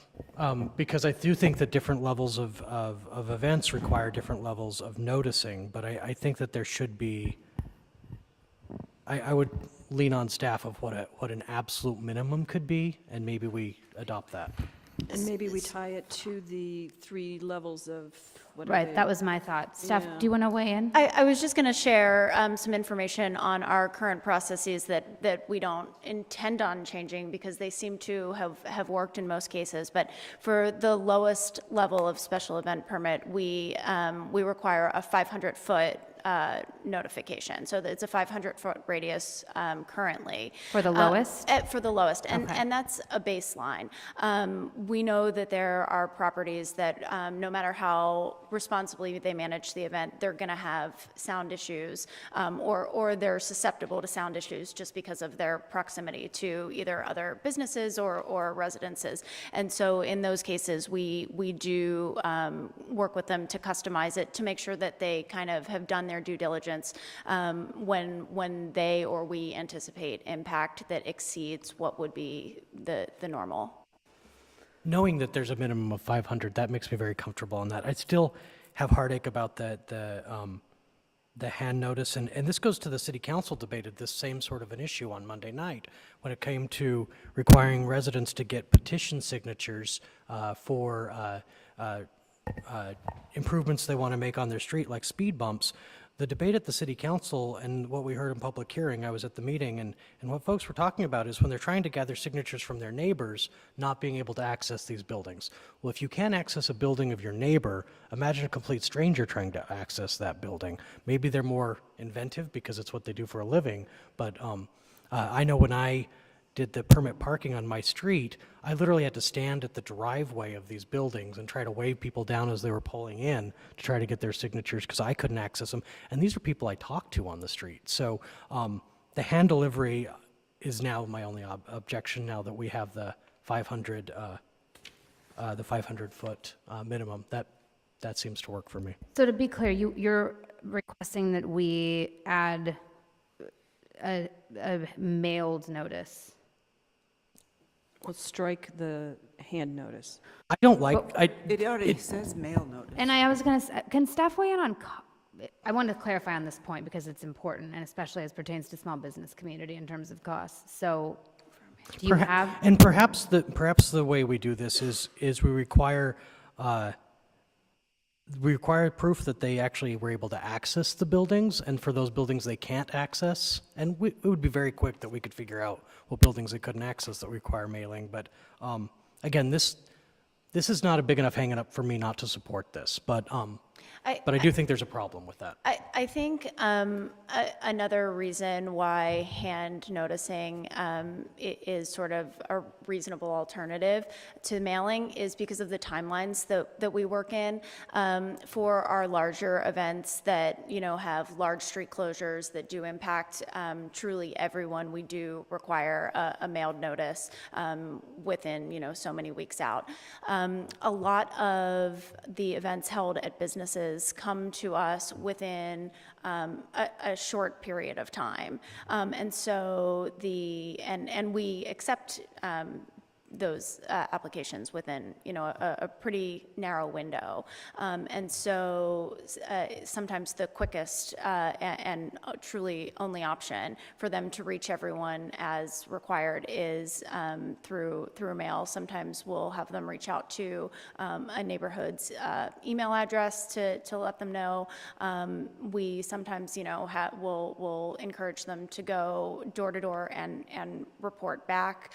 because I do think that different levels of events require different levels of noticing, but I think that there should be, I would lean on staff of what an absolute minimum could be, and maybe we adopt that. And maybe we tie it to the 3 levels of what are Right, they? that was my thought. Steph, Yeah. do you want to weigh in? I was just going to share some information on our current processes that we don't intend on changing because they seem to have worked in most cases. But for the lowest level of special event permit, we require a 500-foot notification. So it's a 500-foot radius currently. For the lowest? For the lowest, and Okay. and that's a baseline. We know that there are properties that no matter how responsibly they manage the event, they're going to have sound issues, or they're susceptible to sound issues just because of their proximity to either other businesses or residences. And so in those cases, we do work with them to customize it to make sure that they kind of have done their due diligence when they or we anticipate impact that exceeds what would be the normal. Knowing that there's a minimum of 500, that makes me very comfortable on that. I still have heartache about the hand notice, and this goes to the city council debated this same sort of an issue on Monday night when it came to requiring residents to get petition signatures for improvements they want to make on their street, like speed bumps. The debate at the city council and what we heard in public hearing, I was at the meeting, and what folks were talking about is when they're trying to gather signatures from their neighbors, not being able to access these buildings. Well, if you can't access a building of your neighbor, imagine a complete stranger trying to access that building. Maybe they're more inventive because it's what they do for a living, but I know when I did the permit parking on my street, I literally had to stand at the driveway of these buildings and try to wave people down as they were pulling in to try to get their signatures because I couldn't access them. And these are people I talked to on the street. So the hand delivery is now my only objection now that we have the 500-foot minimum. That seems to work for me. So to be clear, you're requesting that we add a mailed notice? Well, strike the hand notice. I don't like, It already says mail notice. And I was going to, can staff weigh in on, I wanted to clarify on this point because it's important, and especially as pertains to small business community in terms of costs. So do you have? And perhaps the way we do this is we require proof that they actually were able to access the buildings, and for those buildings they can't access, and it would be very quick that we could figure out what buildings they couldn't access that require mailing. But again, this is not a big enough hang up for me not to support this, but I do think there's a problem with that. I think another reason why hand noticing is sort of a reasonable alternative to mailing is because of the timelines that we work in. For our larger events that, have large street closures that do impact truly everyone, we do require a mailed notice within, so many weeks out. A lot of the events held at businesses come to us within a short period of time, and so and we accept those applications within a pretty narrow window, and so sometimes the quickest and truly only option for them to reach everyone as required is through mail. Sometimes we'll have them reach out to a neighborhood's email address to let them know. We sometimes we'll encourage them to go door to door and report back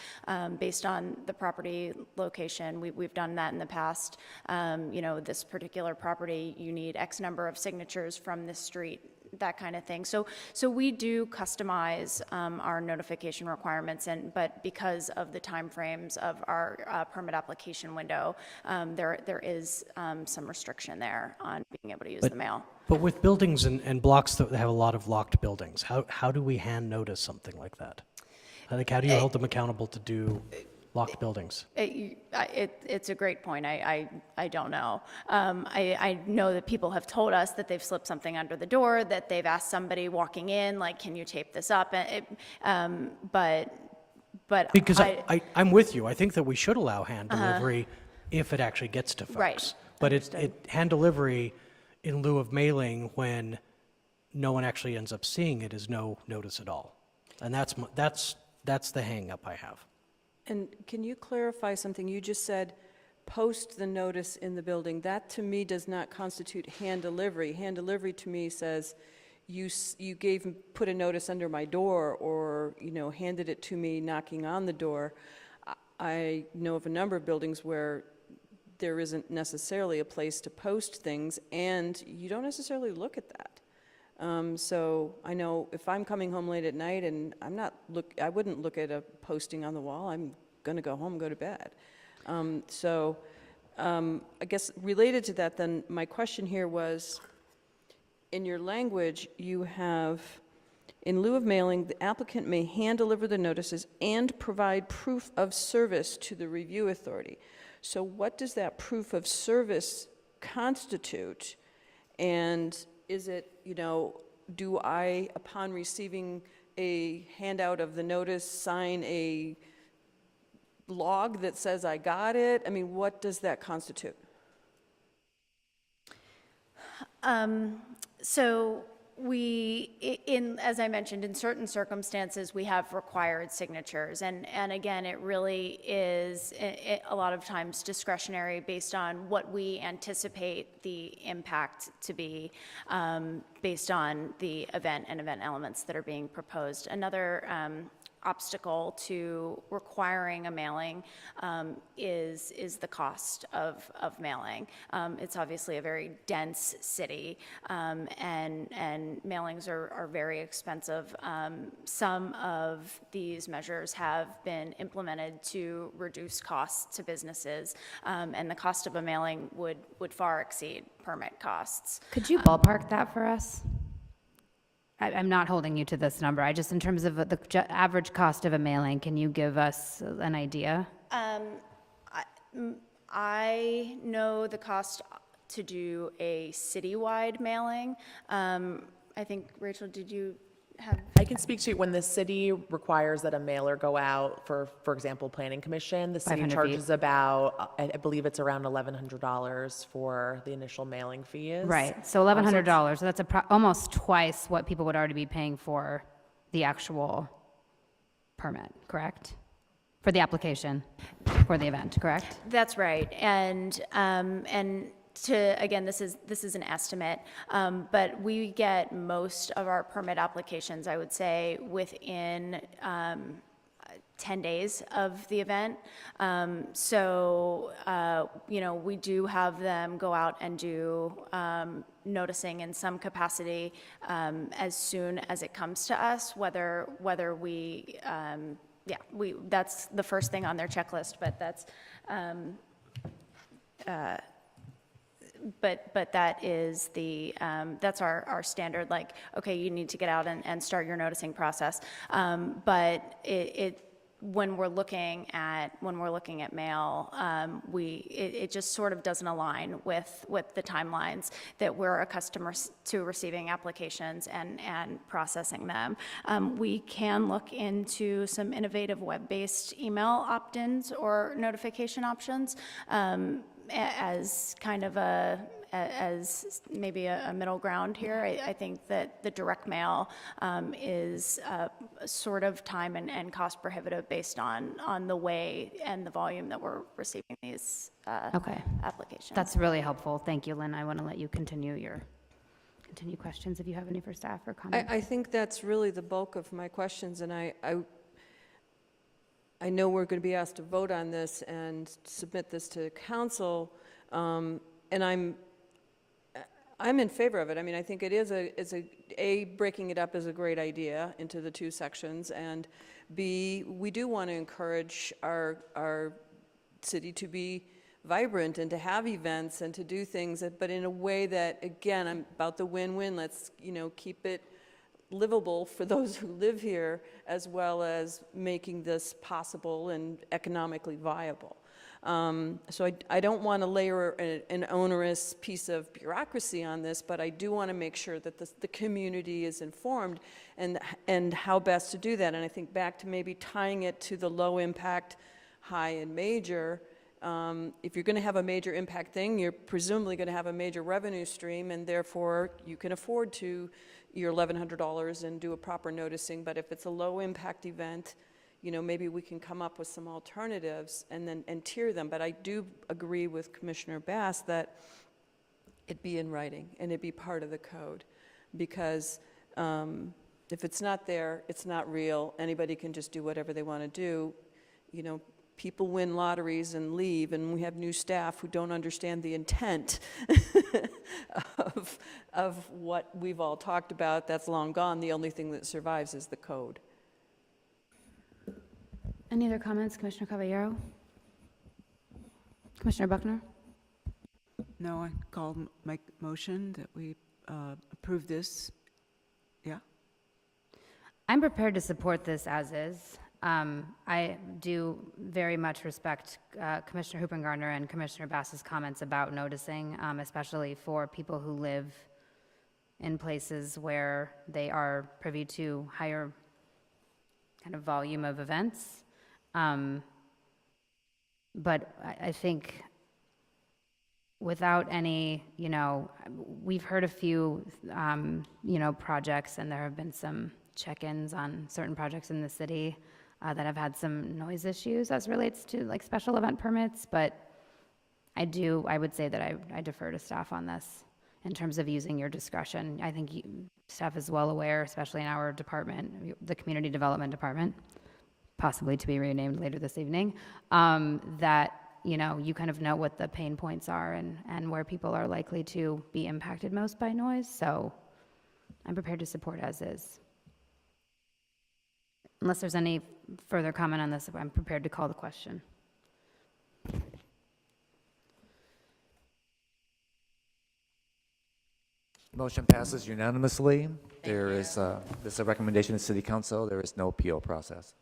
based on the property location. We've done that in the past. This particular property, you need X number of signatures from this street, that kind of thing. So we do customize our notification requirements, but because of the timeframes of our permit application window, there is some restriction there on being able to use the mail. But with buildings and blocks that have a lot of locked buildings, how do we hand notice something like that? Like, how do you hold them accountable to do locked buildings? It's a great point. I don't know. I know that people have told us that they've slipped something under the door, that they've asked somebody walking in, like, can you tape this up? But Because I'm with you. I think that we should allow hand delivery if it actually gets to folks. Right. But hand delivery in lieu of mailing when no one actually ends up seeing it is no notice at all. And that's the hang up I have. And can you clarify something? You just said post the notice in the building. That to me does not constitute hand delivery. Hand delivery to me says you put a notice under my door, or handed it to me knocking on the door. I know of a number of buildings where there isn't necessarily a place to post things, and you don't necessarily look at that. So I know if I'm coming home late at night and I wouldn't look at a posting on the wall. I'm going to go home, go to bed. I guess related to that, then my question here was, in your language, you have, in lieu of mailing, the applicant may hand deliver the notices and provide proof of service to the review authority. So what does that proof of service constitute? And is it, do I, upon receiving a handout of the notice, sign a log that says I got it? I mean, what does that constitute? So as I mentioned, in certain circumstances, we have required signatures. And again, it really is a lot of times discretionary based on what we anticipate the impact to be based on the event and event elements that are being proposed. Another obstacle to requiring a mailing is the cost of mailing. It's obviously a very dense city, and mailings are very expensive. Some of these measures have been implemented to reduce costs to businesses, and the cost of a mailing would far exceed permit costs. Could you ballpark that for us? I'm not holding you to this number. I just, in terms of the average cost of a mailing, can you give us an idea? I know the cost to do a citywide mailing. I think, Rachel, did you have? I can speak to when the city requires that a mailer go out for example, Planning Commission. The city 500 charges feet. about, I believe it's around $1,100 for the initial mailing fees. Right, so $1,100, so that's almost twice what people would already be paying for the actual permit, correct? For the application for the event, correct? That's right, and again, this is an estimate, but we get most of our permit applications, I would say, within 10 days of the event. We do have them go out and do noticing in some capacity as soon as it comes to us, whether we, that's the first thing on their checklist, but that's, but that is that's our standard, like, okay, you need to get out and start your noticing process. But when we're looking at mail, it just sort of doesn't align with the timelines that we're accustomed to receiving applications and processing them. We can look into some innovative web-based email opt-ins or notification options as kind of as maybe a middle ground here. I think that the direct mail is sort of time and cost prohibitive based on the way and the volume that we're receiving these applications. That's really helpful. Thank you, Lynn. I want to let you continue questions if you have any for staff or comments. I think that's really the bulk of my questions, and I know we're going to be asked to vote on this and submit this to council, and I'm in favor of it. I mean, I think it is breaking it up is a great idea into the two sections, and B, we do want to encourage our city to be vibrant and to have events and to do things, but in a way that, again, I'm about the win-win. Let's, keep it livable for those who live here, as well as making this possible and economically viable. So I don't want to layer an onerous piece of bureaucracy on this, but I do want to make sure that the community is informed and how best to do that. And I think back to maybe tying it to the low impact, high and major. If you're going to have a major impact thing, you're presumably going to have a major revenue stream, and therefore you can afford to your $1,100 and do a proper noticing. But if it's a low impact event, maybe we can come up with some alternatives and tier them. But I do agree with Commissioner Bass that it be in writing and it be part of the code, because if it's not there, it's not real. Anybody can just do whatever they want to do. People win lotteries and leave, and we have new staff who don't understand the intent of what we've all talked about. That's long gone. The only thing that survives is the code. Any other comments, Commissioner Caballero? Commissioner Buckner? No, I call my motion that we approve this. Yeah. I'm prepared to support this as is. I do very much respect Commissioner Hoopengartner and Commissioner Bass's comments about noticing, especially for people who live in places where they are privy to higher kind of volume of events. But I think without any, we've heard a few, projects, and there have been some check-ins on certain projects in the city that have had some noise issues as relates to like special event permits, but I would say that I defer to staff on this in terms of using your discretion. I think staff is well aware, especially in our department, the Community Development Department, possibly to be renamed later this evening, that you kind of know what the pain points are and where people are likely to be impacted most by noise. So I'm prepared to support as is. Unless there's any further comment on this, I'm prepared to call the question. Motion passes unanimously. This is a recommendation to City Council. There is no appeal process.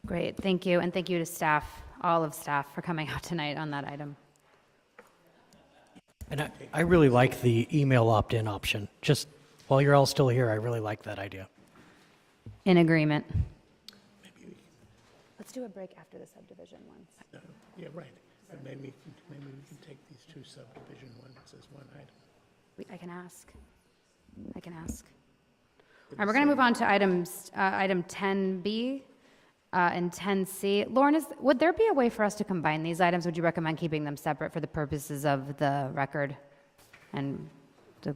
Great, thank you, and thank you to staff, all of staff, for coming out tonight on that item. And I really like the email opt-in option. Just while you're all still here, I really like that idea. In agreement. Let's do a break after the subdivision ones. Yeah, right. But maybe we can take these two subdivision ones as one item. I can ask. All right, we're going to move on to item 10B and 10C. Lauren, would there be a way for us to combine these items? Would you recommend keeping them separate for the purposes of the record and the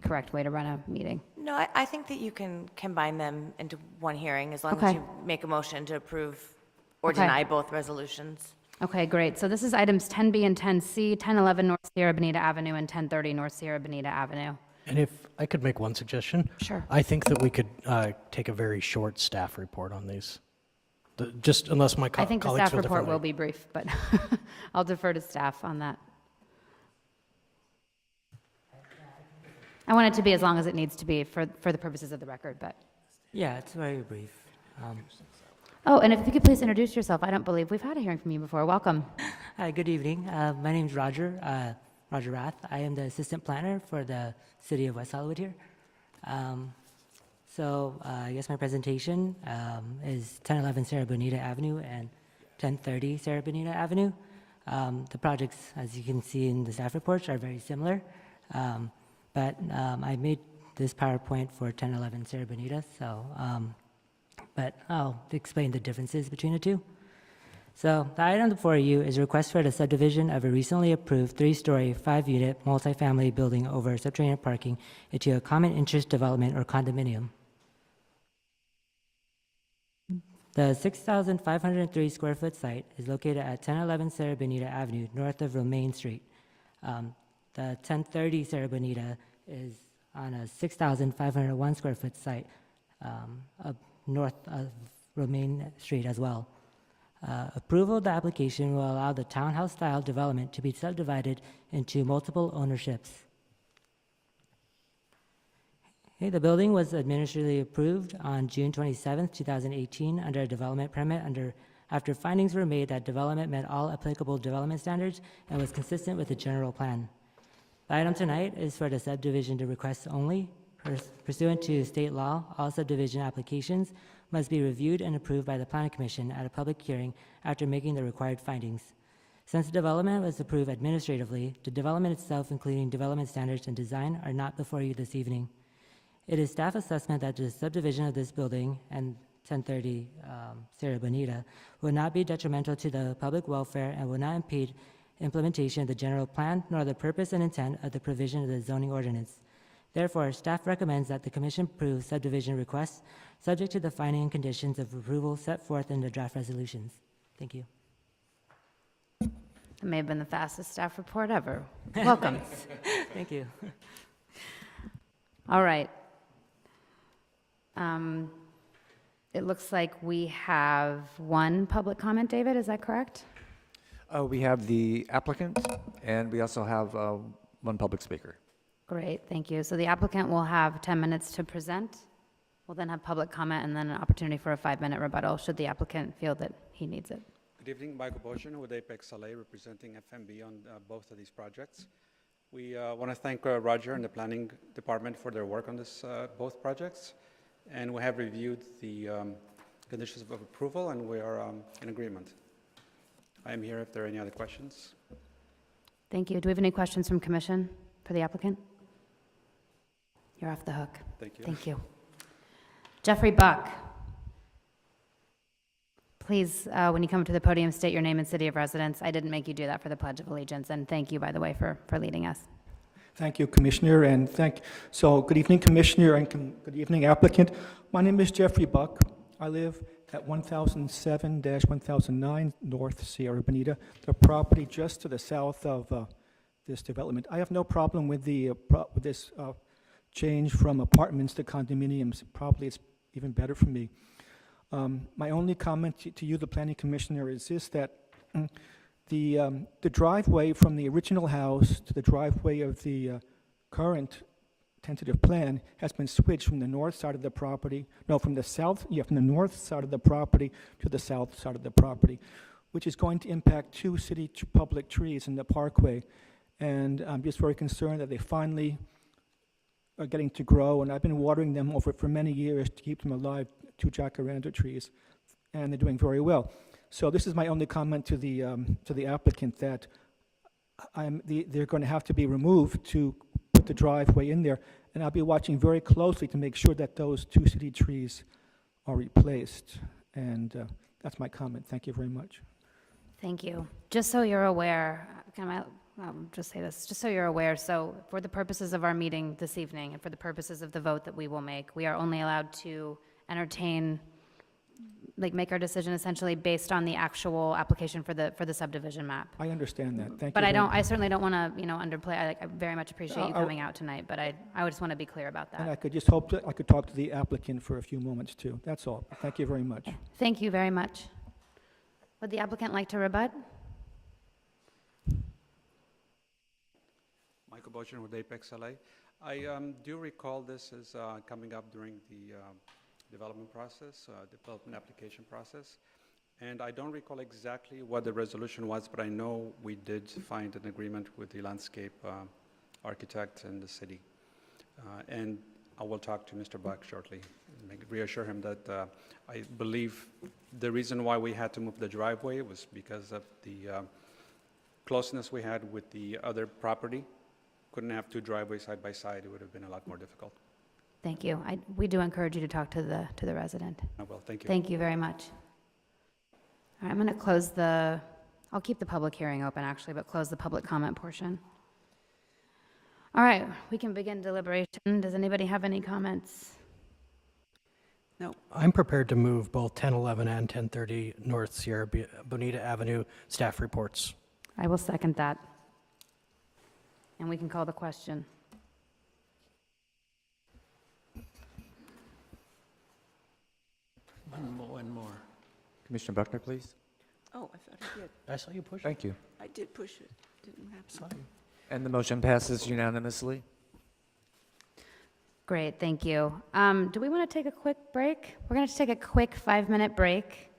correct way to run a meeting? No, I think that you can combine them into one hearing as long as Okay. you make a motion to approve or Okay. deny both resolutions. Okay, great. So this is items 10B and 10C, 1011 North Sierra Bonita Avenue and 1030 North Sierra Bonita Avenue. And if I could make one suggestion? Sure. I think that we could take a very short staff report on these. Just unless my I think the colleagues staff feel report differently. will be brief, but I'll defer to staff on that. I want it to be as long as it needs to be for the purposes of the record, but. Yeah, it's very brief. Oh, and if you could please introduce yourself. I don't believe we've had a hearing from you before. Welcome. Hi, good evening. My name's Roger Rath. I am the assistant planner for the city of West Hollywood here. I guess my presentation is 1011 Sierra Bonita Avenue and 1030 Sierra Bonita Avenue. The projects, as you can see in the staff reports, are very similar. But I made this PowerPoint for 1011 Sierra Bonita, but I'll explain the differences between the two. So the item before you is a request for the subdivision of a recently approved 3-story, 5-unit multifamily building over subterranean parking into a common interest development or condominium. The 6,503 square foot site is located at 1011 Sierra Bonita Avenue, north of Romaine Street. The 1030 Sierra Bonita is on a 6,501 square foot site north of Romaine Street as well. Approval of the application will allow the townhouse-style development to be subdivided into multiple ownerships. Okay, the building was administratively approved on June 27, 2018 under a development permit after findings were made that development met all applicable development standards and was consistent with the general plan. The item tonight is for the subdivision to request only. Pursuant to state law, all subdivision applications must be reviewed and approved by the Planning Commission at a public hearing after making the required findings. Since the development was approved administratively, the development itself, including development standards and design, are not before you this evening. It is staff assessment that the subdivision of this building and 1030 Sierra Bonita will not be detrimental to the public welfare and will not impede implementation of the general plan nor the purpose and intent of the provision of the zoning ordinance. Therefore, staff recommends that the Commission approve subdivision requests subject to the finding and conditions of approval set forth in the draft resolutions. Thank you. It may have been the fastest staff report ever. Welcome. Thank you. All right. It looks like we have one public comment, David, is that correct? We have the applicant, and we also have one public speaker. Great, thank you. So the applicant will have 10 minutes to present. We'll then have public comment and then an opportunity for a 5-minute rebuttal should the applicant feel that he needs it. Good evening, Michael Boshin with Apex LA, representing FMB on both of these projects. We want to thank Roger and the planning department for their work on both projects. And we have reviewed the conditions of approval, and we are in agreement. I am here if there are any other questions. Thank you. Do we have any questions from commission for the applicant? You're off the hook. Thank you. Thank you. Jeffrey Buck. Please, when you come to the podium, state your name and city of residence. I didn't make you do that for the Pledge of Allegiance, and thank you, by the way, for leading us. Thank you, Commissioner, and so good evening, Commissioner, and good evening, applicant. My name is Jeffrey Buck. I live at 1007-1009 North Sierra Bonita, the property just to the south of this development. I have no problem with with this change from apartments to condominiums. Probably it's even better for me. My only comment to you, the planning commissioner, is this, that the driveway from the original house to the driveway of the current tentative plan has been switched from the north side of the property, no, from the north side of the property to the south side of the property, which is going to impact two city public trees in the parkway. And I'm just very concerned that they finally are getting to grow, and I've been watering them for many years to keep them alive, two jacaranda trees, and they're doing very well. So this is my only comment to the applicant, that they're going to have to be removed to put the driveway in there, and I'll be watching very closely to make sure that those two city trees are replaced. And that's my comment. Thank you very much. Thank you. Just so you're aware, I'll just say this, just so you're aware, so for the purposes of our meeting this evening and for the purposes of the vote that we will make, we are only allowed to entertain, make our decision essentially based on the actual application for the subdivision map. I understand that. Thank you. But very much. I certainly don't want to, underplay. I very much appreciate you coming out tonight, but I just want to be clear about And that. I could just hope that I could talk to the applicant for a few moments too. That's all. Thank you very much. Thank you very much. Would the applicant like to rebut? Michael Bojan with Apex LA. I do recall this as coming up during the development process, development application process. And I don't recall exactly what the resolution was, but I know we did find an agreement with the landscape architect and the city. And I will talk to Mr. Buck shortly, reassure him that I believe the reason why we had to move the driveway was because of the closeness we had with the other property. Couldn't have two driveways side by side. It would have been a lot more difficult. Thank you. We do encourage you to talk to the resident. I will. Thank you. Thank you very much. All right, I'm going to close I'll keep the public hearing open actually, but close the public comment portion. All right, we can begin deliberation. Does anybody have any comments? No. I'm prepared to move both 1011 and 1030 North Sierra Bonita Avenue staff reports. I will second that. And we can call the question. One more. Commissioner Buckner, please. Oh, I thought I did. I saw you push it. Thank you. I did push it. Didn't happen. And the motion passes unanimously. Great, thank you. Do we want to take a quick break? We're going to take a quick 5-minute break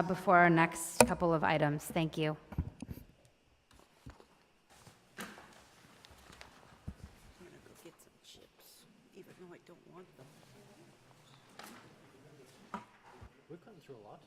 before our next couple of items. Thank you. I'm gonna go get some chips, even though I don't want them. We've gone through a lot.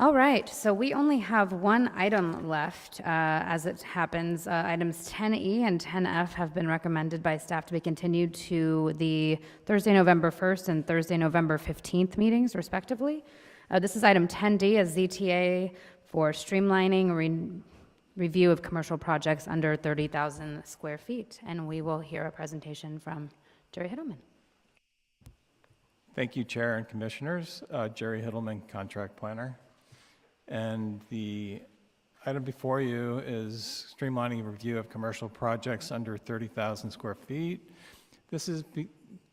All right, so we only have one item left. As it happens, items 10E and 10F have been recommended by staff to be continued to the Thursday, November 1st and Thursday, November 15th meetings, respectively. This is item 10D, a ZTA for streamlining review of commercial projects under 30,000 square feet. And we will hear a presentation from Jerry Hittleman. Thank you, Chair and Commissioners. Jerry Hittleman, Contract Planner. And the item before you is streamlining review of commercial projects under 30,000 square feet. This is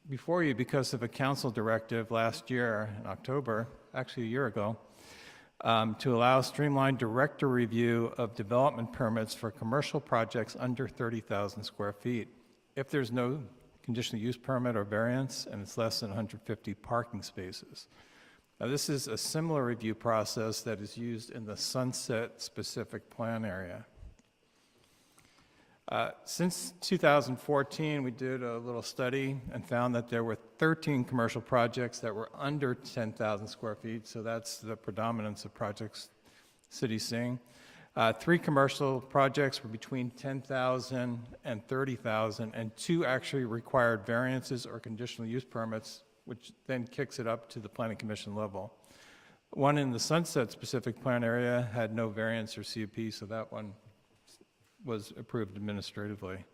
before you because of a council directive last year in October, actually a year ago, to allow streamlined director review of development permits for commercial projects under 30,000 square feet. If there's no conditional use permit or variance and it's less than 150 parking spaces. Now, this is a similar review process that is used in the Sunset specific plan area. Since 2014, we did a little study and found that there were 13 commercial projects that were under 10,000 square feet, so that's the predominance of projects city's seeing. 3 commercial projects were between 10,000 and 30,000, and 2 actually required variances or conditional use permits, which then kicks it up to the Planning Commission level. One in the Sunset specific plan area had no variance or CUP, so that one was approved administratively.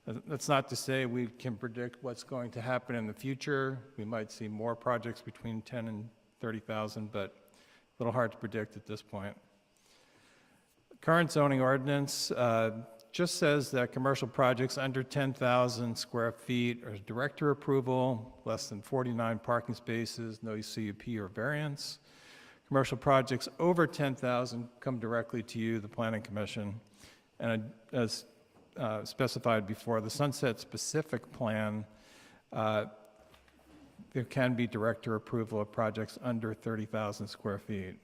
That's not to say we can predict what's going to happen in the future. We might see more projects between 10 and 30,000, but a little hard to predict at this point. Current zoning ordinance just says that commercial projects under 10,000 square feet are director approval, less than 49 parking spaces, no CUP or variance. Commercial projects over 10,000 come directly to you, the Planning Commission. And as specified before, the Sunset specific plan, there can be director approval of projects under 30,000 square feet.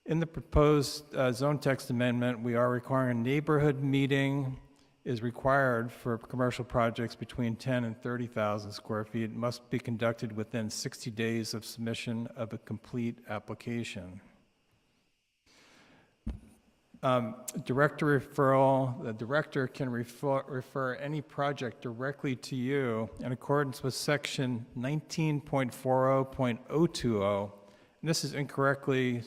In the proposed zone text amendment, we are requiring a neighborhood meeting is required for commercial projects between 10 and 30,000 square feet. It must be conducted within 60 days of submission of a complete application. Director referral, the director can refer any project directly to you in accordance with section 19.40.020. And this is incorrectly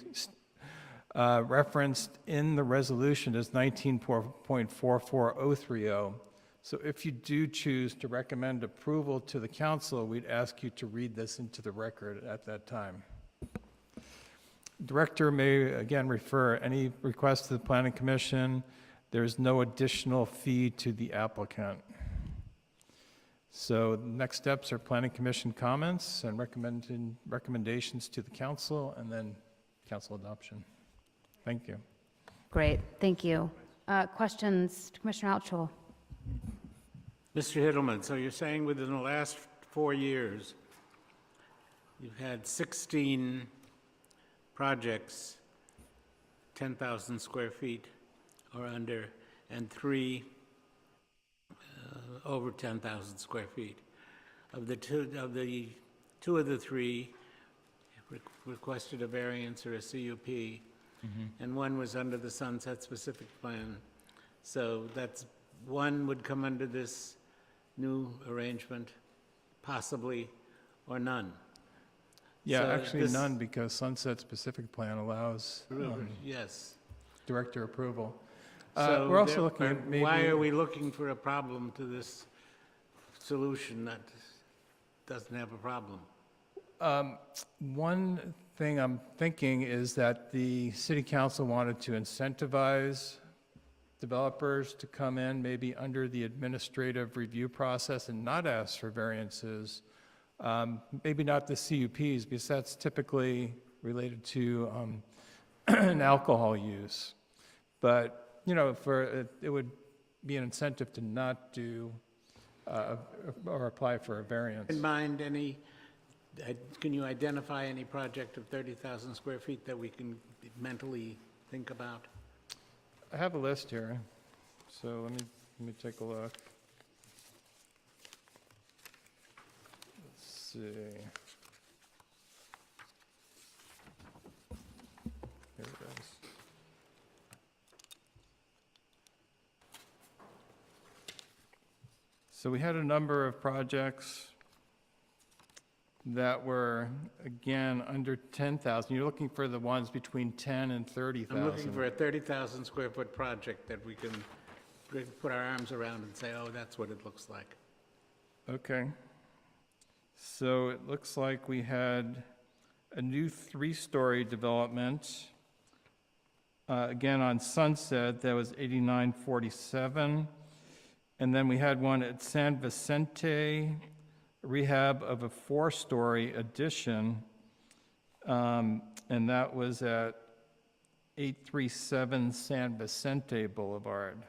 referenced in the resolution as 19.44030. So if you do choose to recommend approval to the council, we'd ask you to read this into the record at that time. Director may again refer any request to the Planning Commission. There's no additional fee to the applicant. So next steps are Planning Commission comments and recommendations to the council, and then council adoption. Thank you. Great, thank you. Questions to Commissioner Altschul? Mr. Hittleman, so you're saying within the last 4 years, you've had 16 projects, 10,000 square feet or under, and 3 over 10,000 square feet. Of the two of the 3 requested a variance or a CUP, and 1 was under the Sunset specific plan. So that's 1 would come under this new arrangement, possibly, or none. Yeah, So actually this- none, because Sunset specific plan allows Yes. director approval. So We're also there- looking at maybe... Why are we looking for a problem to this solution that doesn't have a problem? One thing I'm thinking is that the city council wanted to incentivize developers to come in maybe under the administrative review process and not ask for variances. Maybe not the CUPs, because that's typically related to an alcohol use. But, you know, it would be an incentive to not do or apply for a variance. In mind, can you identify any project of 30,000 square feet that we can mentally think about? I have a list here, so let me take a look. Let's see. So we had a number of projects that were, again, under 10,000. You're looking for the ones between 10 and 30,000. I'm looking for a 30,000 square foot project that we can put our arms around and say, oh, that's what it looks like. Okay. So it looks like we had a new 3-story development. Again, on Sunset, that was 8947. And then we had one at San Vicente, rehab of a 4-story addition. And that was at 837 San Vicente Boulevard.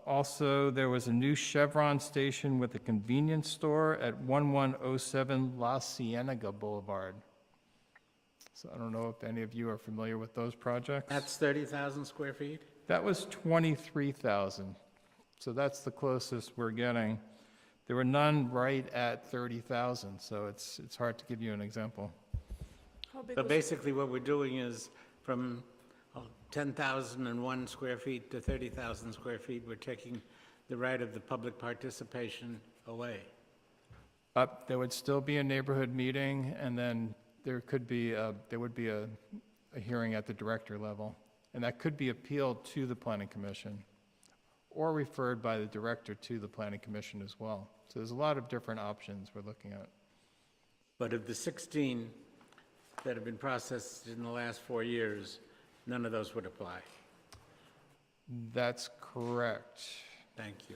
Also, there was a new Chevron station with a convenience store at 1107 La Cienega Boulevard. So I don't know if any of you are familiar with those projects. That's 30,000 square feet? That was 23,000. So that's the closest we're getting. There were none right at 30,000, so it's hard to give you an example. So basically what we're doing is from 10,001 square feet to 30,000 square feet, we're taking the right of the public participation away. There would still be a neighborhood meeting, and then there would be a hearing at the director level, and that could be appealed to the Planning Commission or referred by the director to the Planning Commission as well. So there's a lot of different options we're looking at. But of the 16 that have been processed in the last 4 years, none of those would apply. That's correct. Thank you.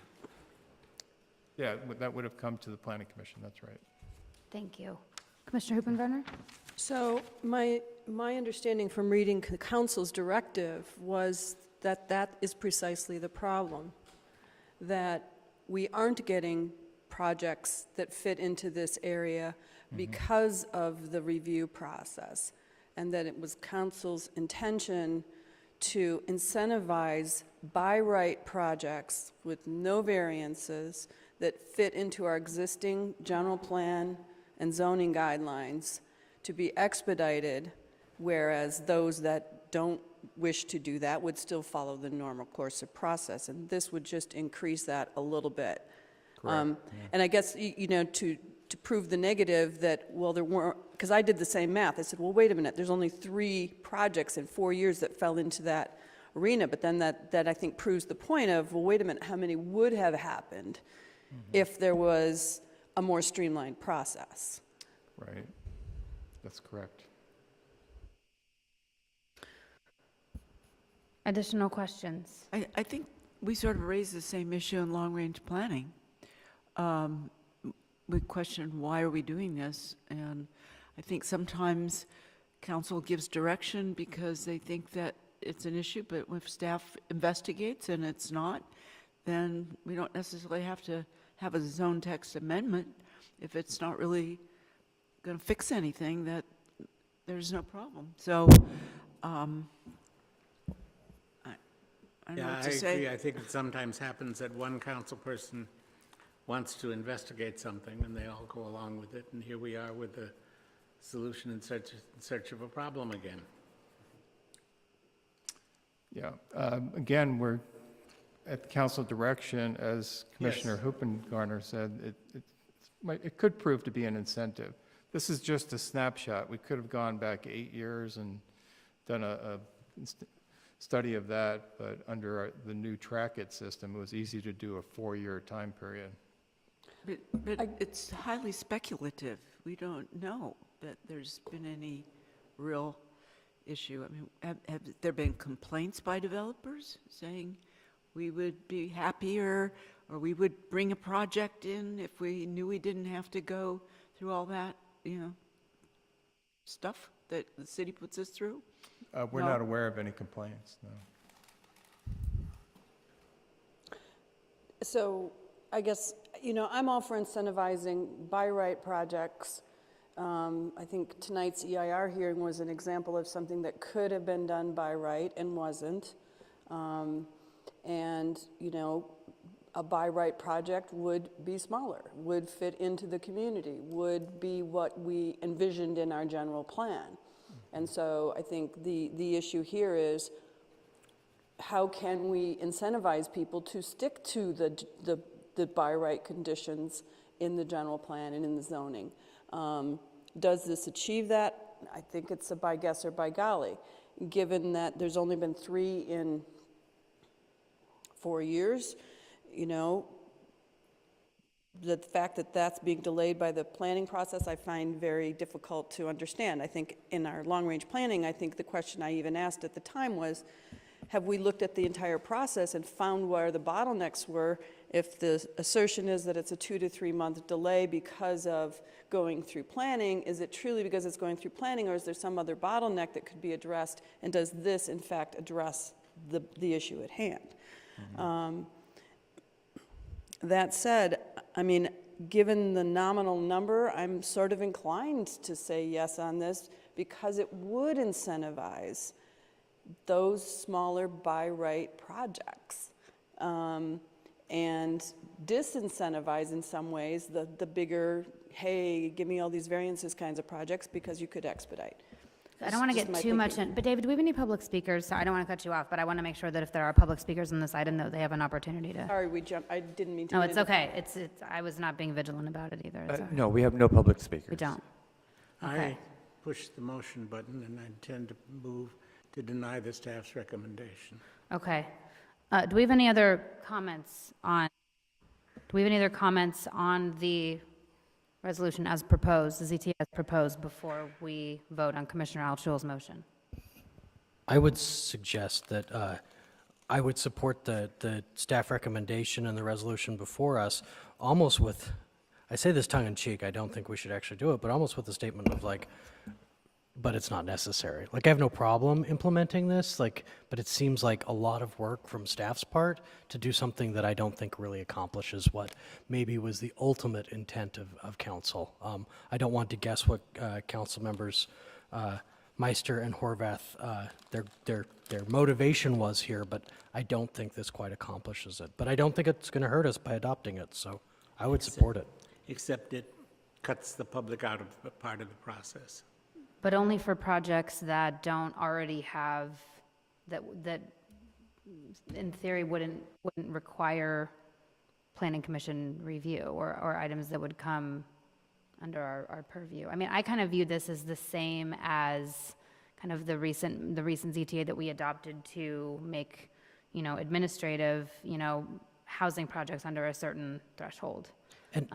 Yeah, that would have come to the Planning Commission, that's right. Thank you. Commissioner Hoopengarner? So my understanding from reading the council's directive was that that is precisely the problem, that we aren't getting projects that fit into this area because of the review process, and that it was council's intention to incentivize by right projects with no variances that fit into our existing general plan and zoning guidelines to be expedited, whereas those that don't wish to do that would still follow the normal course of process. And this would just increase that a little bit. And I guess, you know, to prove the negative that, well, there weren't, because I did the same math. I said, well, wait a minute, there's only 3 projects in 4 years that fell into that arena. But then that I think proves the point of, well, wait a minute, how many would have happened if there was a more streamlined process? Right. That's correct. Additional questions? I think we sort of raised the same issue in long-range planning. We questioned, why are we doing this? And I think sometimes council gives direction because they think that it's an issue, but if staff investigates and it's not, then we don't necessarily have to have a zone text amendment. If it's not really going to fix anything, that there's no problem. So I don't know what to say. Agree. I think it sometimes happens that one council person wants to investigate something and they all go along with it, and here we are with the solution in search of a problem again. Yeah. Again, we're at council direction, as Commissioner Hoopengarner said, it could prove to be an incentive. This is just a snapshot. We could have gone back 8 years and done a study of that, but under the new Track It system, it was easy to do a 4-year time period. But it's highly speculative. We don't know that there's been any real issue. I mean, have there been complaints by developers saying we would be happier or we would bring a project in if we knew we didn't have to go through all that, you know, stuff that the city puts us through? We're not aware of any complaints, no. So I guess, you know, I'm all for incentivizing by right projects. I think tonight's EIR hearing was an example of something that could have been done by right and wasn't. And, you know, a by right project would be smaller, would fit into the community, would be what we envisioned in our general plan. And so I think the issue here is, how can we incentivize people to stick to the by right conditions in the general plan and in the zoning. Does this achieve that? I think it's a by guess or by golly, given that there's only been 3 in 4 years, you know. The fact that that's being delayed by the planning process, I find very difficult to understand. I think in our long-range planning, I think the question I even asked at the time was, have we looked at the entire process and found where the bottlenecks were? If the assertion is that it's a 2 to 3 month delay because of going through planning, is it truly because it's going through planning, or is there some other bottleneck that could be addressed? And does this, in fact, address the issue at hand? That said, I mean, given the nominal number, I'm sort of inclined to say yes on this because it would incentivize those smaller by right projects and disincentivize in some ways the bigger, hey, give me all these variances kinds of projects because you could expedite. I don't want to get too much in, but David, do we have any public speakers? So I don't want to cut you off, but I want to make sure that if there are public speakers on this item, that they have an opportunity to. Sorry, I didn't mean to. No, it's okay. It's, I was not being vigilant about it either. It's all right. No, we have no public speakers. We don't. I Okay. push the motion button, and I intend to move to deny the staff's recommendation. Okay. Do we have any other comments on, the resolution as proposed, the ZT as proposed, before we vote on Commissioner Altshuler's motion? I would suggest that I would support the staff recommendation and the resolution before us, almost with, I say this tongue in cheek, I don't think we should actually do it, but almost with the statement of like, but it's not necessary. Like, I have no problem implementing this, like, but it seems like a lot of work from staff's part to do something that I don't think really accomplishes what maybe was the ultimate intent of council. I don't want to guess what council members Meister and Horvath, their motivation was here, but I don't think this quite accomplishes it. But I don't think it's going to hurt us by adopting it, so I would support it. Except it cuts the public out of a part of the process. But only for projects that don't already have, that in theory wouldn't require planning commission review, or items that would come under our purview. I mean, I kind of view this as the same as kind of the recent ZTA that we adopted to make, administrative, housing projects under a certain threshold. And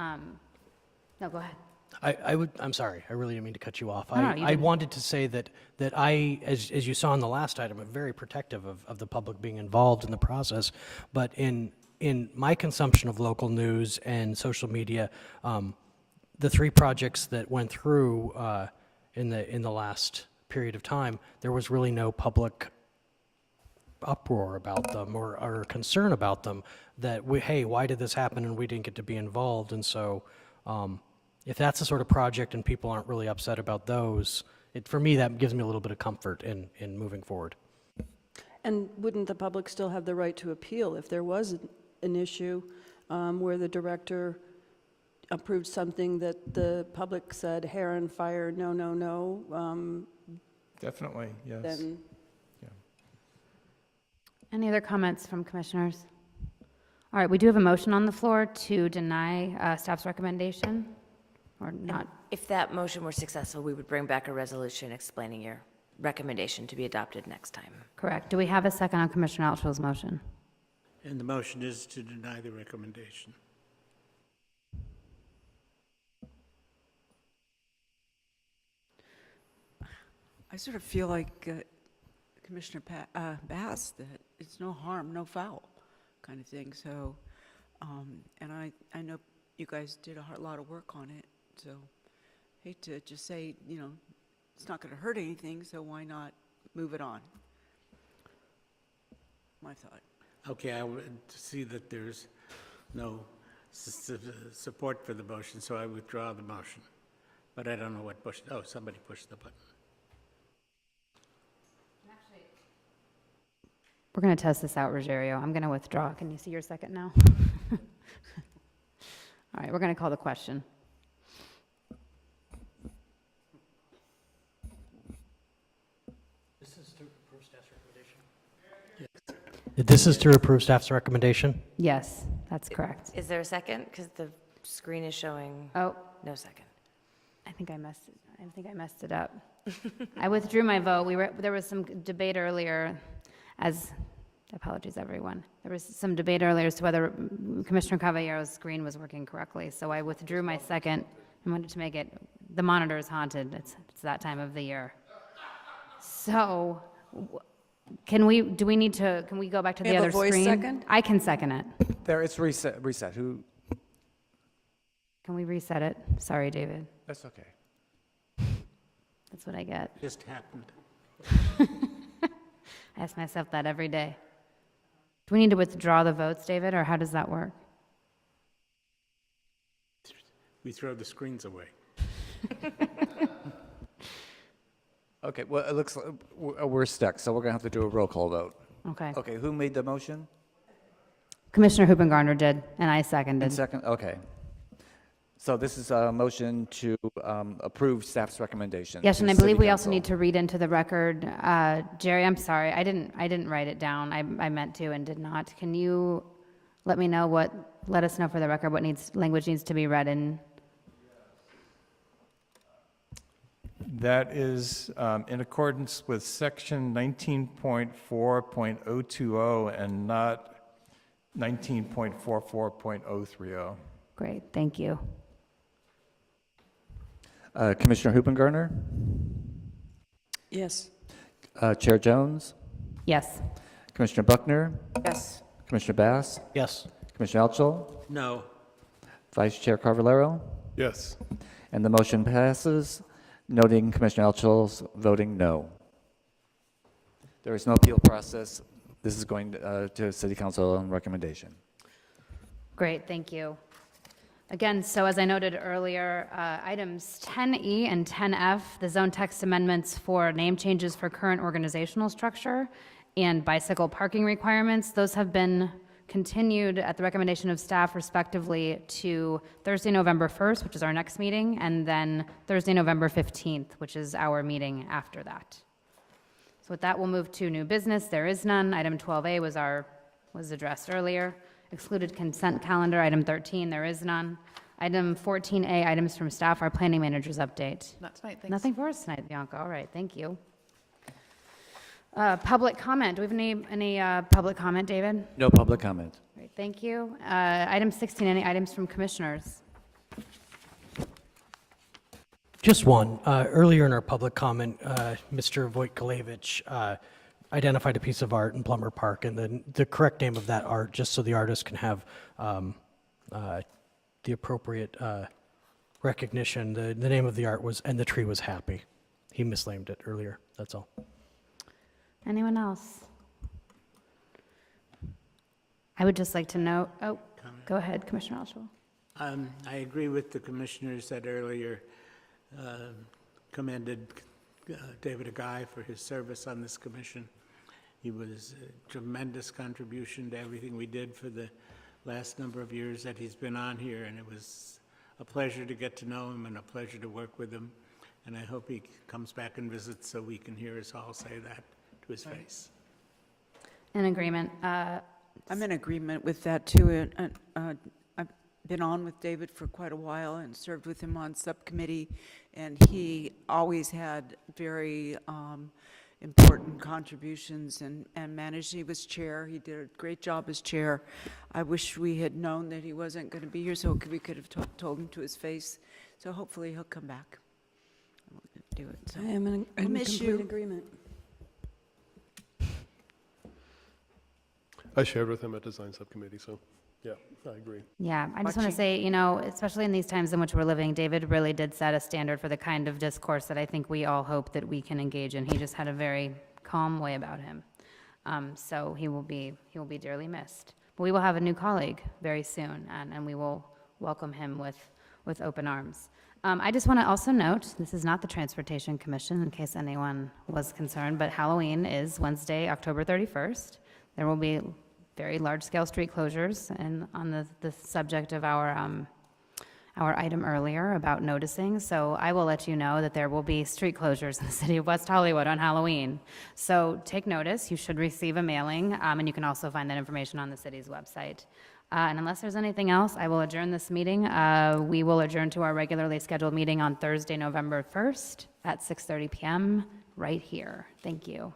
no, go ahead. I'm sorry, I really didn't mean to cut you off. No, you I didn't. wanted to say that I, as you saw in the last item, am very protective of the public being involved in the process. But in my consumption of local news and social media, the 3 projects that went through in the last period of time, there was really no public uproar about them or concern about them that hey, why did this happen and we didn't get to be involved? And so if that's the sort of project and people aren't really upset about those, for me, that gives me a little bit of comfort in moving forward. And wouldn't the public still have the right to appeal if there was an issue where the director approved something that the public said, hair and fire, no, no, no? Definitely, yes. Then Any other comments from commissioners? All right, we do have a motion on the floor to deny staff's recommendation, or not? If that motion were successful, we would bring back a resolution explaining your recommendation to be adopted next time. Correct. Do we have a second on Commissioner Altshuler's motion? And the motion is to deny the recommendation. I sort of feel like Commissioner Bass, that it's no harm, no foul kind of thing. So, and I know you guys did a lot of work on it, so hate to just say, it's not going to hurt anything, so why not move it on? My thought. Okay, I would see that there's no support for the motion, so I withdraw the motion. But I don't know what pushed, somebody pushed the button. We're going to test this out, Rogerio. I'm going to withdraw. Can you see your second now? All right, we're going to call the question. This is to approve staff's recommendation? This is to approve staff's recommendation? Yes, That's correct. Is there a second? Because the screen is showing Oh, no second. I think I messed it up. I withdrew my vote. There was some debate earlier apologies, everyone. There was some debate earlier as to whether Commissioner Cavaliero's screen was working correctly. So I withdrew my second and wanted to make it, the monitor is haunted. It's that time of the year. So can we go back to We the have a other voice screen? second? I can second it. There, it's reset. Who? Can we reset it? Sorry, David. That's okay. That's what I get. Just happened. I ask myself that every day. Do we need to withdraw the votes, David, or how does that work? We throw the screens away. Okay, well, it looks like we're stuck, so we're going to have to do a roll call vote. Okay. Okay, who made the motion? Commissioner Hoopengarner did, and I seconded. And second, okay. So this is a motion to approve staff's recommendation. Yes, to and I City believe we also Council. need to read into the record, Jerry, I'm sorry, I didn't write it down. I meant to and did not. Can you let us know for the record what language needs to be read in? That is in accordance with section 19.4.020 and not 19.44.030. Great, thank you. Commissioner Hoopengarner? Yes. Chair Jones? Yes. Commissioner Buckner? Yes. Commissioner Bass? Yes. Commissioner Altschul? No. Vice Chair Carvalero? Yes. And the motion passes, noting Commissioner Altschul's voting no. There is no appeal process. This is going to City Council on recommendation. Great, thank you. Again, so as I noted earlier, items 10E and 10F, the zone text amendments for name changes for current organizational structure and bicycle parking requirements, those have been continued at the recommendation of staff respectively to Thursday, November 1st, which is our next meeting, and then Thursday, November 15th, which is our meeting after that. So with that, we'll move to new business. There is none. Item 12A was addressed earlier. Excluded consent calendar, item 13, there is none. Item 14A, items from staff, our planning manager's update. Not tonight, thanks. Nothing for us tonight, Bianca. All right, thank you. Public comment. Do we have any public comment, David? No public comment. Great, thank you. Item 16, any items from commissioners? Just one. Earlier in our public comment, Mr. Wojtkiewicz identified a piece of art in Plummer Park, and then the correct name of that art, just so the artist can have the appropriate recognition. The name of the art was "And the Tree Was Happy." He misnamed it earlier. That's all. Anyone else? I would just like to note, go ahead, Commissioner Altschul. I agree with the commissioners that earlier commended David Agai for his service on this commission. He was a tremendous contribution to everything we did for the last number of years that he's been on here, and it was a pleasure to get to know him and a pleasure to work with him. And I hope he comes back and visits so we can hear us all say that to his face. In agreement. I'm in agreement with that, too. I've been on with David for quite a while and served with him on subcommittee, and he always had very important contributions and managed. He was chair. He did a great job as chair. I wish we had known that he wasn't going to be here, so we could have told him to his face. So hopefully he'll come back. We'll do it. So. I am in complete agreement. I shared with him at Design Subcommittee, so yeah, I agree. Yeah, I just want to say, especially in these times in which we're living, David really did set a standard for the kind of discourse that I think we all hope that we can engage in. He just had a very calm way about him. So he will be dearly missed. But we will have a new colleague very soon, and we will welcome him with open arms. I just want to also note, this is not the Transportation Commission, in case anyone was concerned, but Halloween is Wednesday, October 31st. There will be very large-scale street closures, and on the subject of our item earlier about noticing. So I will let you know that there will be street closures in the city of West Hollywood on Halloween. So take notice. You should receive a mailing, and you can also find that information on the city's website. And unless there's anything else, I will adjourn this meeting. We will adjourn to our regularly scheduled meeting on Thursday, November 1st at 6:30 PM right here. Thank you.